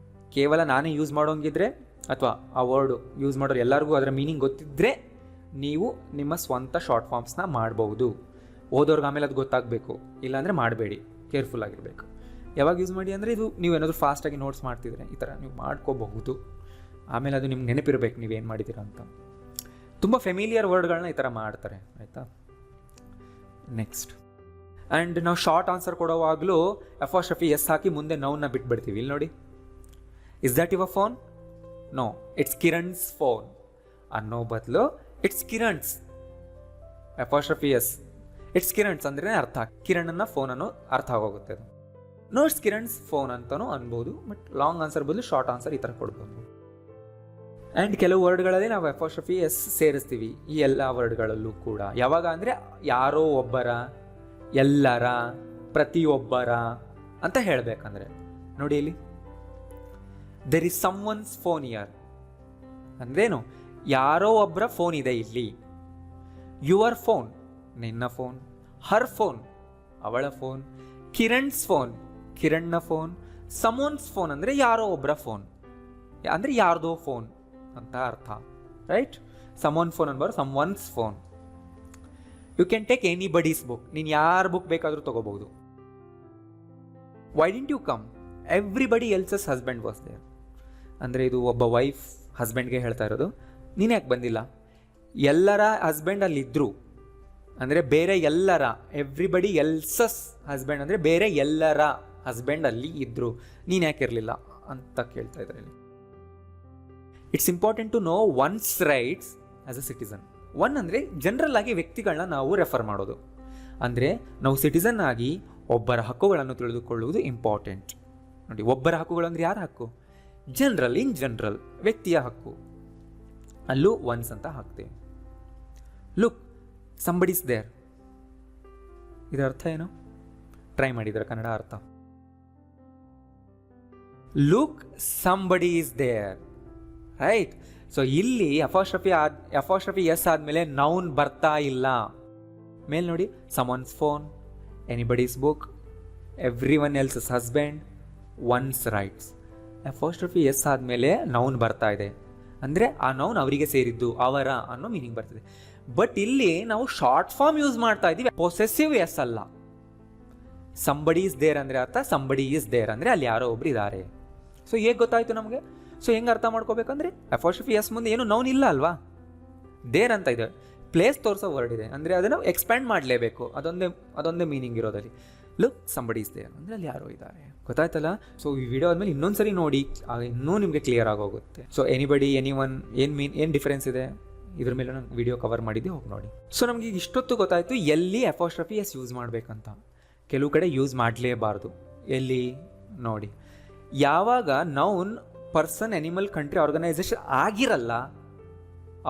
ಕೇವಲ ನಾನೇ ಯೂಸ್ ಮಾಡೋಂಗಿದ್ರೆ, ಅಥವಾ ಆ ವರ್ಡು ಯೂಸ್ ಮಾಡೋರು ಎಲ್ಲರಿಗೂ ಅದರ ಮೀನಿಂಗ್ ಗೊತ್ತಿದ್ದರೆ ನೀವು ನಿಮ್ಮ ಸ್ವಂತ ಶಾರ್ಟ್ ಫಾರ್ಮ್ಸ್ನ ಮಾಡ್ಬೋದು. ಓದೋರ್ಗೆ ಆಮೇಲೆ ಅದು ಗೊತ್ತಾಗಬೇಕು, ಇಲ್ಲಾಂದರೆ ಮಾಡಬೇಡಿ, ಕೇರ್ಫುಲ್ ಆಗಿರಬೇಕು. ಯಾವಾಗ ಯೂಸ್ ಮಾಡಿ ಅಂದರೆ, ಇದು ನೀವು ಏನಾದರೂ ಫಾಸ್ಟಾಗಿ ನೋಟ್ಸ್ ಮಾಡ್ತಿದ್ರೆ ಈ ಥರ ನೀವು ಮಾಡ್ಕೋಬಹುದು. ಆಮೇಲೆ ಅದು ನಿಮ್ಗೆ ನೆನಪಿರಬೇಕು ನೀವೇನು ಮಾಡಿದ್ದೀರಾ ಅಂತ. ತುಂಬ ಫೆಮಿಲಿಯರ್ ವರ್ಡ್ಗಳನ್ನ ಈ ಥರ ಮಾಡ್ತಾರೆ, ಆಯಿತಾ. ನೆಕ್ಸ್ಟ್, ಆ್ಯಂಡ್ ನಾವು ಶಾರ್ಟ್ ಆನ್ಸರ್ ಕೊಡೋವಾಗಲೂ ಎಫೋಸ್ಟ್ರಫಿ ಎಸ್ ಹಾಕಿ ಮುಂದೆ ನೌನ್ನ ಬಿಟ್ಬಿಡ್ತೀವಿ. ಇಲ್ಲಿ ನೋಡಿ, is that your phone? No, it's Kiran's phone. ಅನ್ನೋ ಬದಲು it's Kiran's apostrophe s, it's Kiran's ಅಂದ್ರೆ ಅರ್ಥ, ಕಿರಣನ್ನ ಫೋನ್ ಅನ್ನೋ ಅರ್ಥ ಆಗೋಗುತ್ತೆ ಅದು. ನೋ ಇಟ್ಸ್ ಕಿರಣ್ಸ್ ಫೋನ್ ಅಂತಾನೂ ಅನ್ಬೋದು, ಬಟ್ ಲಾಂಗ್ ಆನ್ಸರ್ ಬದಲು ಶಾರ್ಟ್ ಆನ್ಸರ್ ಈ ಥರ ಕೊಡ್ಬೋದು. ಆ್ಯಂಡ್ ಕೆಲವು ವರ್ಡ್ಗಳಲ್ಲಿ ನಾವು ಅಪಾಸ್ಟ್ರಫಿ ಎಸ್ ಸೇರಿಸ್ತೀವಿ ಈ ಎಲ್ಲ ವರ್ಡ್ಗಳಲ್ಲೂ ಕೂಡ. ಯಾವಾಗ ಅಂದರೆ ಯಾರೋ ಒಬ್ಬರ, ಎಲ್ಲರ, ಪ್ರತಿಯೊಬ್ಬರ ಅಂತ ಹೇಳಬೇಕಂದ್ರೆ. ನೋಡಿ ಇಲ್ಲಿ there is someone's phone here ಅಂದ್ರೇನು, ಯಾರೋ ಒಬ್ಬರ ಫೋನ್ ಇದೆ ಇಲ್ಲಿ. ಯುವರ್ ಫೋನ್ ನಿನ್ನ ಫೋನ್, ಹರ್ ಫೋನ್ ಅವಳ ಫೋನ್, ಕಿರಣ್ಸ್ ಫೋನ್ ಕಿರಣ್ನ ಫೋನ್, ಸಮೋನ್ಸ್ ಫೋನ್ ಅಂದರೆ ಯಾರೋ ಒಬ್ಬರ ಫೋನ್ ಅಂದರೆ ಯಾರ್ದೋ ಫೋನ್ ಅಂತ ಅರ್ಥ, ರೈಟ್? ಸಮೋನ್ ಫೋನ್ ಅನ್ಬಾರ್ದು, someone's phone. You can take anybody's book, ನೀನು ಯಾರ ಬುಕ್ ಬೇಕಾದರೂ ತಗೋಬಹುದು. Why didn't you come, everybody else's husband was there. ಅಂದರೆ ಇದು ಒಬ್ಬ ವೈಫ್ ಹಸ್ಬೆಂಡ್ಗೆ ಹೇಳ್ತಾ ಇರೋದು, ನೀನು ಯಾಕೆ ಬಂದಿಲ್ಲ? ಎಲ್ಲರ ಹಸ್ಬೆಂಡ್ ಅಲ್ಲಿದ್ದರು ಅಂದರೆ ಬೇರೆ ಎಲ್ಲರ, ಎವ್ರಿಬಡಿ ಎಲ್ಸಸ್ ಹಸ್ಬೆಂಡ್ ಅಂದರೆ ಬೇರೆ ಎಲ್ಲರ ಹಸ್ಬೆಂಡ್ ಅಲ್ಲಿ ಇದ್ದರು, ನೀನು ಯಾಕೆ ಇರಲಿಲ್ಲ ಅಂತ ಕೇಳ್ತಾ ಇದ್ದಾರೆ ಇಲ್ಲಿ. It's important to know one's rights as a citizen. One ಅಂದರೆ ಜನರಲ್ ಆಗಿ ವ್ಯಕ್ತಿಗಳನ್ನ ನಾವು ರೆಫರ್ ಮಾಡೋದು, ಅಂದರೆ ನಾವು ಸಿಟಿಸನ್ ಆಗಿ ಒಬ್ಬರ ಹಕ್ಕುಗಳನ್ನು ತಿಳಿದುಕೊಳ್ಳುವುದು ಇಂಪಾರ್ಟೆಂಟ್. ನೋಡಿ, ಒಬ್ಬರ ಹಕ್ಕುಗಳು ಅಂದರೆ ಯಾರ ಹಕ್ಕು? ಜನರಲ್, ಇನ್ ಜನರಲ್ ವ್ಯಕ್ತಿಯ ಹಕ್ಕು, ಅಲ್ಲೂ ಒನ್ಸ್ ಅಂತ ಹಾಕ್ತೇವೆ. ಲುಕ್ ಸಂಬಡಿ ಇಸ್ ದೇರ್, ಇದರ ಅರ್ಥ ಏನು? ಟ್ರೈ ಮಾಡಿದ್ರೆ ಕನ್ನಡ ಅರ್ಥ. Look somebody is there, right? So ಇಲ್ಲಿ ಅಪಾಸ್ಟ್ರಫಿ ಎಸ್ ಆದಮೇಲೆ ನೌನ್ ಬರ್ತಾ ಇಲ್ಲ. ಮೇಲೆ ನೋಡಿ, someone's phone, anybody's book, every one else husband, one's rights. Apostrophe s ಆದಮೇಲೆ ನೌನ್ ಬರ್ತಾ ಇದೆ ಅಂದರೆ ಆ ನೌನ್ ಅವರಿಗೆ ಸೇರಿದ್ದು, ಅವರ ಅನ್ನೋ ಮೀನಿಂಗ್ ಬರ್ತದೆ. ಬಟ್ ಇಲ್ಲಿ ನಾವು ಶಾರ್ಟ್ ಫಾರ್ಮ್ ಯೂಸ್ ಮಾಡ್ತಾ ಇದ್ದೀವಿ, ಪೊಸೆಸಿವ್ ಎಸ್ ಅಲ್ಲ. ಸಂಬಡಿ ಇಸ್ ದೇರ್ ಅಂದರೆ ಅರ್ಥ ಸಂಬಡಿ ಈಸ್ ದೇರ್ ಅಂದರೆ ಅಲ್ಲಿ ಯಾರೋ ಒಬ್ರು ಇದ್ದಾರೆ. ಸೊ ಹೇಗೆ ಗೊತ್ತಾಯ್ತು ನಮಗೆ? ಸೊ ಹೆಂಗೆ ಅರ್ಥ ಮಾಡ್ಕೋಬೇಕಂದ್ರೆ ಅಪಾಸ್ಟ್ರಫಿ ಎಸ್ ಮುಂದೆ ಏನು ನೌನ್ ಇಲ್ಲ ಅಲ್ವಾ, ದೇರ್ ಅಂತ ಇದೆ, ಪ್ಲೇಸ್ ತೋರಿಸೋ ವರ್ಡ್ ಇದೆ, ಅಂದರೆ ಅದನ್ನು ಎಕ್ಸ್ಪ್ಯಾಂಡ್ ಮಾಡಲೇಬೇಕು, ಅದೊಂದೇ ಮೀನಿಂಗ್ ಇರೋದಲ್ಲಿ. ಲುಕ್ ಸಂಬಡಿ ಇಸ್ ದೇರ್ ಅಂದರೆ ಅಲ್ಲಿ ಯಾರೋ ಇದ್ದಾರೆ. ಗೊತ್ತಾಯ್ತಲ್ಲ? ಸೊ ಈ ವಿಡಿಯೋ ಆದಮೇಲೆ ಇನ್ನೊಂದ್ಸರಿ ನೋಡಿ, ಆಗ ಇನ್ನೂ ನಿಮಗೆ ಕ್ಲಿಯರ್ ಆಗೋಗುತ್ತೆ. ಸೊ ಎನಿಬಡಿ, ಎನಿ ಒನ್ ಏನು ಡಿಫ್ರೆನ್ಸ್ ಇದೆ ಇದ್ರ ಮೇಲೆ ನಾನು ವಿಡಿಯೋ ಕವರ್ ಮಾಡಿದ್ದೆ, ಹೋಗಿ ನೋಡಿ. ಸೊ ನಮಗೆ ಇಷ್ಟೊತ್ತು ಗೊತ್ತಾಯಿತು ಎಲ್ಲಿ ಅಪಾಸ್ಟ್ರಫಿ ಎಸ್ ಯೂಸ್ ಮಾಡಬೇಕಂತ. ಕೆಲವು ಕಡೆ ಯೂಸ್ ಮಾಡಲೇಬಾರ್ದು. ಎಲ್ಲಿ ನೋಡಿ, ಯಾವಾಗ noun person, animal, country, organisation ಆಗಿರಲ್ಲ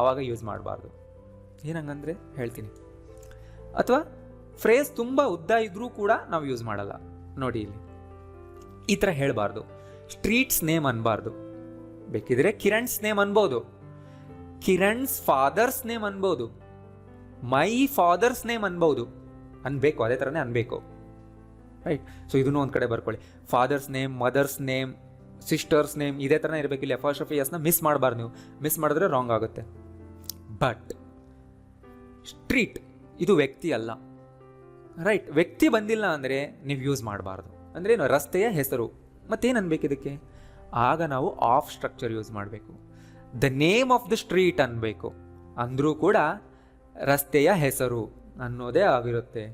ಆವಾಗ ಯೂಸ್ ಮಾಡಬಾರ್ದು. ಏನಂಗಂದರೆ ಹೇಳ್ತೀನಿ. ಅಥವಾ ಫ್ರೇಸ್ ತುಂಬ ಉದ್ದ ಇದ್ರೂ ಕೂಡ ನಾವು ಯೂಸ್ ಮಾಡಲ್ಲ. ನೋಡಿ ಇಲ್ಲಿ ಈ ಥರ ಹೇಳಬಾರ್ದು. ಸ್ಟ್ರೀಟ್ಸ್ ನೇಮ್ ಅನ್ಬಾರ್ದು, ಬೇಕಿದ್ರೆ ಕಿರಣ್ಸ್ ನೇಮ್ ಅನ್ಬೋದು, ಕಿರಣ್ಸ್ ಫಾದರ್ಸ್ ನೇಮ್ ಅನ್ಬೋದು, ಮೈ ಫಾದರ್ಸ್ ನೇಮ್ ಅನ್ಬೋದು, ಅನ್ಬೇಕು, ಅದೇ ಥರನೇ ಅನ್ಬೇಕು, ರೈಟ್? ಸೊ ಇದನ್ನು ಒಂದು ಕಡೆ ಬರ್ಕೊಳ್ಳಿ. Father's name, mother's name, sister's name ಇದೇ ಥರನೇ ಇರಬೇಕು. ಇಲ್ಲಿ ಅಪಾಸ್ಟ್ರಫಿ ಎಸ್ನ ಮಿಸ್ ಮಾಡಬಾರ್ದು. ನೀವು ಮಿಸ್ ಮಾಡಿದ್ರೆ ರಾಂಗ್ ಆಗುತ್ತೆ. ಬಟ್ ಸ್ಟ್ರೀಟ್ ಇದು ವ್ಯಕ್ತಿ ಅಲ್ಲ, ರೈಟ್? ವ್ಯಕ್ತಿ ಬಂದಿಲ್ಲ ಅಂದರೆ ನೀವು ಯೂಸ್ ಮಾಡಬಾರ್ದು. ಅಂದರೆ ಏನು? ರಸ್ತೆಯ ಹೆಸರು. ಮತ್ತೇನು ಅನ್ಬೇಕು ಇದಕ್ಕೆ? ಆಗ ನಾವು ಆಫ್ ಸ್ಟ್ರಕ್ಚರ್ ಯೂಸ್ ಮಾಡಬೇಕು. The name of the street ಅನ್ಬೇಕು, ಅಂದರೂ ಕೂಡ ರಸ್ತೆಯ ಹೆಸರು ಅನ್ನೋದೇ ಆಗಿರುತ್ತೆ.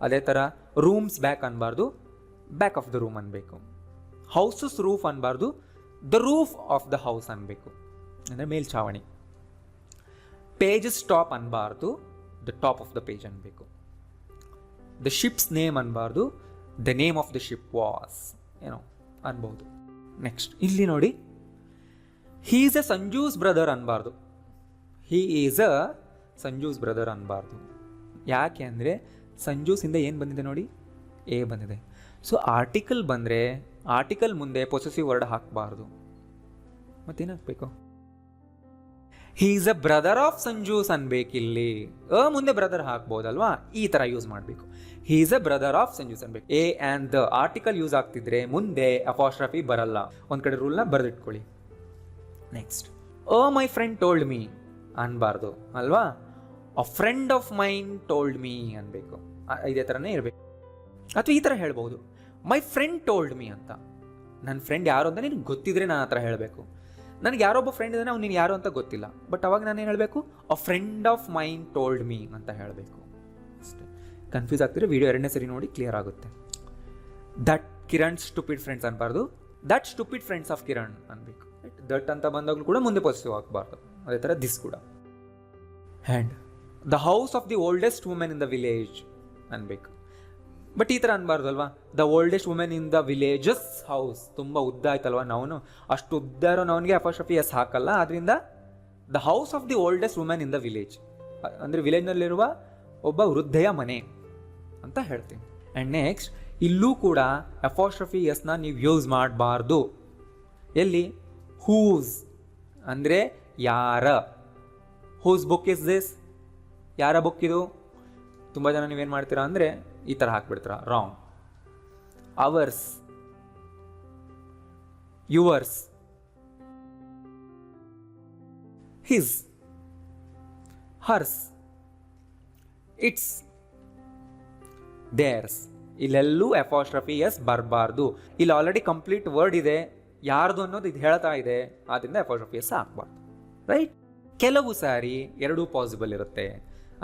ಅದೇ ಥರ ರೂಮ್ಸ್ ಬ್ಯಾಕ್ ಅನ್ಬಾರ್ದು, ಬ್ಯಾಕ್ ಆಫ್ ದ ರೂಮ್ ಅನ್ಬೇಕು. ಹೌಸಸ್ ರೂಫ್ ಅನ್ಬಾರ್ದು, the roof of the house ಅನ್ಬೇಕು, ಅಂದರೆ ಮೇಲ್ಛಾವಣಿ. ಪೇಜಸ್ ಟಾಪ್ ಅನ್ಬಾರ್ದು, the top of the page ಅನ್ಬೇಕು. ದ ಶಿಪ್ಸ್ ನೇಮ್ ಅನ್ಬಾರ್ದು, the name of the ship was ಏನೋ ಅನ್ಬೋದು. ನೆಕ್ಸ್ಟ್ ಇಲ್ಲಿ ನೋಡಿ, he is a Sanju's brother ಅನ್ಬಾರ್ದು, he is a Sanju's brother ಅನ್ಬಾರ್ದು. ಯಾಕೆ ಅಂದರೆ ಸಂಜೂಸಿಂದ ಏನು ಬಂದಿದೆ ನೋಡಿ, ಎ ಬಂದಿದೆ. ಸೊ ಆರ್ಟಿಕಲ್ ಬಂದರೆ ಆರ್ಟಿಕಲ್ ಮುಂದೆ ಪೊಸೆಸಿವ್ ವರ್ಡ್ ಹಾಕಬಾರ್ದು. ಮತ್ತೇನು ಹಾಕಬೇಕು? He is a brother of Sanju's ಅನ್ಬೇಕಿಲ್ಲಿ. ಮುಂದೆ ಬ್ರದರ್ ಹಾಕ್ಬೋದಲ್ವಾ, ಈ ಥರ ಯೂಸ್ ಮಾಡಬೇಕು. He is a brother of Sanju's ಅನ್ಬೇಕು. A and the article use ಆಗ್ತಿದ್ರೆ ಮುಂದೆ ಅಪಾಸ್ಟ್ರಫಿ ಬರಲ್ಲ. ಒಂದು ಕಡೆ ರೂಲ್ನ ಬರೆದಿಟ್ಕೊಳ್ಳಿ. Next, my friend told me ಅನ್ಬಾರ್ದು ಅಲ್ವಾ, a friend of main told me ಅನ್ಬೇಕು. ಇದೇ ಥರನೇ ಇರಬೇಕು. ಅಥವಾ ಈ ಥರ ಹೇಳ್ಬೋದು, ಮೈ ಫ್ರೆಂಡ್ ಟೋಲ್ಡ್ ಮೀ ಅಂತ. ನನ್ನ ಫ್ರೆಂಡ್ ಯಾರು ಅಂತ ನಿನಗೆ ಗೊತ್ತಿದ್ರೆ ನಾನು ಆ ಥರ ಹೇಳಬೇಕು. ನನಗೆ ಯಾರೊಬ್ಬ ಫ್ರೆಂಡ್ ಇದ್ದಾನೆ, ಅವ್ನು ನೀನು ಯಾರು ಅಂತ ಗೊತ್ತಿಲ್ಲ, ಬಟ್ ಅವಾಗ ನಾನು ಏನು ಹೇಳಬೇಕು? ಅ friend of main told me ಅಂತ ಹೇಳಬೇಕು. ಅಷ್ಟೇ. ಕನ್ಫ್ಯೂಸ್ ಆಗ್ತಿದ್ರೆ ವಿಡಿಯೋ ಎರಡನೇ ಸರಿ ನೋಡಿ, ಕ್ಲಿಯರ್ ಆಗುತ್ತೆ. ದಟ್ ಕಿರಣ್ ಸ್ಟುಪಿಡ್ ಫ್ರೆಂಡ್ಸ್ ಅನ್ಬಾರ್ದು, that stupid friends of Kiran ಅನ್ಬೇಕು. ದಟ್ ಅಂತ ಬಂದಾಗಲೂ ಕೂಡ ಮುಂದೆ ಪಾಸಿಟಿವ್ ಆಗಬಾರ್ದು, ಅದೇ ಥರ ದಿಸ್ ಕೂಡ. And the house of the oldest women in the village ಅನ್ಬೇಕು. ಬಟ್ ಈ ಥರ ಅನ್ಬಾರ್ದು ಅಲ್ವಾ, the oldest women in the villages house. ತುಂಬ ಉದ್ದ ಆಯ್ತಲ್ವ ನಾವು, ಅಷ್ಟು ಉದ್ದ ಇರೋ ನವನಿಗೆ ಅಪಾಸ್ಟ್ರಫಿ ಎಸ್ ಹಾಕಲ್ಲ. ಆದ್ದರಿಂದ the house of the oldest women in the village ಅಂದರೆ ವಿಲೇಜ್ನಲ್ಲಿರುವ ಒಬ್ಬ ವೃದ್ಧೆಯ ಮನೆ ಅಂತ ಹೇಳ್ತೀನಿ. ಆ್ಯಂಡ್ ನೆಕ್ಸ್ಟ್ ಇಲ್ಲೂ ಕೂಡ ಅಪಾಸ್ಟ್ರಫಿ ಎಸ್ನ ನೀವು ಯೂಸ್ ಮಾಡಬಾರ್ದು. ಎಲ್ಲಿ? ಹೂಸ್ ಅಂದರೆ ಯಾರ. Whose book is this? ಯಾರ ಬುಕ್ ಇದು? ತುಂಬ ಜನ ನೀವೇನು ಮಾಡ್ತೀರಾ ಅಂದರೆ ಈ ಥರ ಹಾಕ್ಬಿಡ್ತೀರಾ, wrong. Ours, yours, his, hers, its, theirs. ಇಲ್ಲೆಲ್ಲೂ ಅಪಾಸ್ಟ್ರಫಿ ಎಸ್ ಬರಬಾರ್ದು. ಇಲ್ಲಿ ಆಲ್ರೆಡಿ ಕಂಪ್ಲೀಟ್ ವರ್ಡ್ ಇದೆ, ಯಾರ್ದು ಅನ್ನೋದು ಇದು ಹೇಳ್ತಾ ಇದೆ, ಆದ್ದರಿಂದ ಅಪಾಸ್ಟ್ರಫಿ ಎಸ್ ಹಾಕ್ಬಾರ್ದು. ರೈಟ್? ಕೆಲವು ಸಾರಿ ಎರಡೂ ಪಾಸಿಬಲ್ ಇರುತ್ತೆ.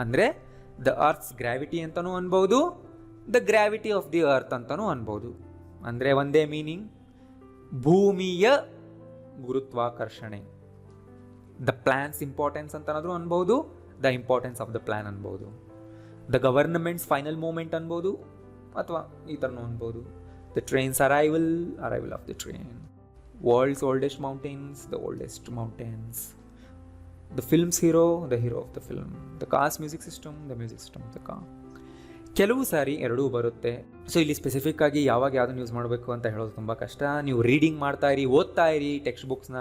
ಅಂದರೆ ದ ಅರ್ಥ್ಸ್ ಗ್ರಾವಿಟಿ ಅಂತಲೂ ಅನ್ಬೋದು, the gravity of the earth ಅಂತಲೂ ಅನ್ಬೋದು. ಅಂದರೆ ಒಂದೇ ಮೀನಿಂಗ್, ಭೂಮಿಯ ಗುರುತ್ವಾಕರ್ಷಣೆ. ದ ಪ್ಲಾನ್ಸ್ ಇಂಪಾರ್ಟೆನ್ಸ್ ಅಂತನಾದರೂ ಅನ್ಬೋದು, the importance of the plan ಅನ್ಬೋದು. ದ ಗವರ್ನಮೆಂಟ್ಸ್ ಫೈನಲ್ ಮೂಮೆಂಟ್ ಅನ್ಬೋದು, ಅಥವಾ ಈ ಥರನೂ ಅನ್ಬೋದು. The train's arrival of the train. World's oldest mountains, the oldest mountains. The film's hero, the hero of the film. The car's music system, the music system of the car. ಕೆಲವು ಸಾರಿ ಎರಡೂ ಬರುತ್ತೆ. ಸೊ ಇಲ್ಲಿ ಸ್ಪೆಸಿಫಿಕ್ ಆಗಿ ಯಾವಾಗ ಯಾವುದನ್ನು ಯೂಸ್ ಮಾಡಬೇಕು ಅಂತ ಹೇಳೋದು ತುಂಬ ಕಷ್ಟ. ನೀವು ರೀಡಿಂಗ್ ಮಾಡ್ತಾ ಇರಿ, ಓದ್ತಾ ಇರಿ ಟೆಕ್ಸ್ಟ್ ಬುಕ್ಸ್ನ,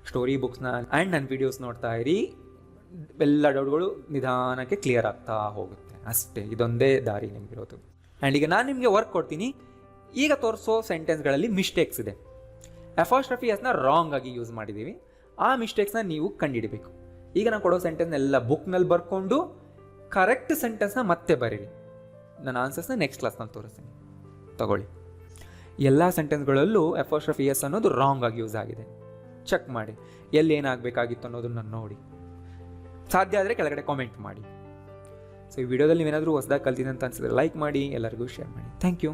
ಸ್ಟೋರಿ ಬುಕ್ಸ್ನ ಆ್ಯಂಡ್ ನನ್ನ ವೀಡಿಯೋಸ್ ನೋಡ್ತಾ ಇರಿ. ಎಲ್ಲ ಡೌಟ್ಗಳು ನಿಧಾನಕ್ಕೆ ಕ್ಲಿಯರ್ ಆಗ್ತಾ ಹೋಗುತ್ತೆ ಅಷ್ಟೇ. ಇದೊಂದೇ ದಾರಿ ನಿಮಗಿರೋದು. ಆ್ಯಂಡ್ ಈಗ ನಾನು ನಿಮಗೆ ವರ್ಕ್ ಕೊಡ್ತೀನಿ. ಈಗ ತೋರಿಸೋ ಸೆಂಟೆನ್ಸ್ಗಳಲ್ಲಿ ಮಿಸ್ಟೇಕ್ಸ್ ಇದೆ. ಅಪಾಸ್ಟ್ರಫಿ ಎಸ್ನ ರಾಂಗ್ ಆಗಿ ಯೂಸ್ ಮಾಡಿದ್ದೀವಿ. ಆ ಮಿಸ್ಟೇಕ್ಸ್ನ ನೀವು ಕಂಡುಹಿಡಬೇಕು. ಈಗ ನಾನು ಕೊಡೋ ಸೆಂಟೆನ್ಸ್ ಎಲ್ಲ ಬುಕ್ನಲ್ಲಿ ಬರ್ಕೊಂಡು ಕರೆಕ್ಟ್ ಸೆಂಟೆನ್ಸ್ನ ಮತ್ತೆ ಬರೀರಿ. ನನ್ನ ಆನ್ಸರ್ಸ್ನ ನೆಕ್ಸ್ಟ್ ಕ್ಲಾಸ್ನಲ್ಲಿ ತೋರಿಸ್ತೀನಿ, ತಗೊಳ್ಳಿ. ಎಲ್ಲ ಸೆಂಟೆನ್ಸ್ಗಳಲ್ಲೂ ಅಪಾಸ್ಟ್ರಫಿ ಎಸ್ ಅನ್ನೋದು ರಾಂಗ್ ಆಗಿ ಯೂಸ್ ಆಗಿದೆ. ಚೆಕ್ ಮಾಡಿ ಎಲ್ಲಿ ಏನಾಗಬೇಕಾಗಿತ್ತು ಅನ್ನೋದನ್ನು ನೋಡಿ. ಸಾಧ್ಯ ಆದರೆ ಕೆಳಗಡೆ ಕಾಮೆಂಟ್ ಮಾಡಿ. ಸೊ ಈ ವಿಡಿಯೋದಲ್ಲಿ ನೀವೇನಾದರೂ ಹೊಸದಾಗಿ ಕಲ್ತಿದ್ದೆ ಅಂತ ಅನಿಸಿದ್ರೆ ಲೈಕ್ ಮಾಡಿ, ಎಲ್ಲರಿಗೂ ಶೇರ್ ಮಾಡಿ. Thank you.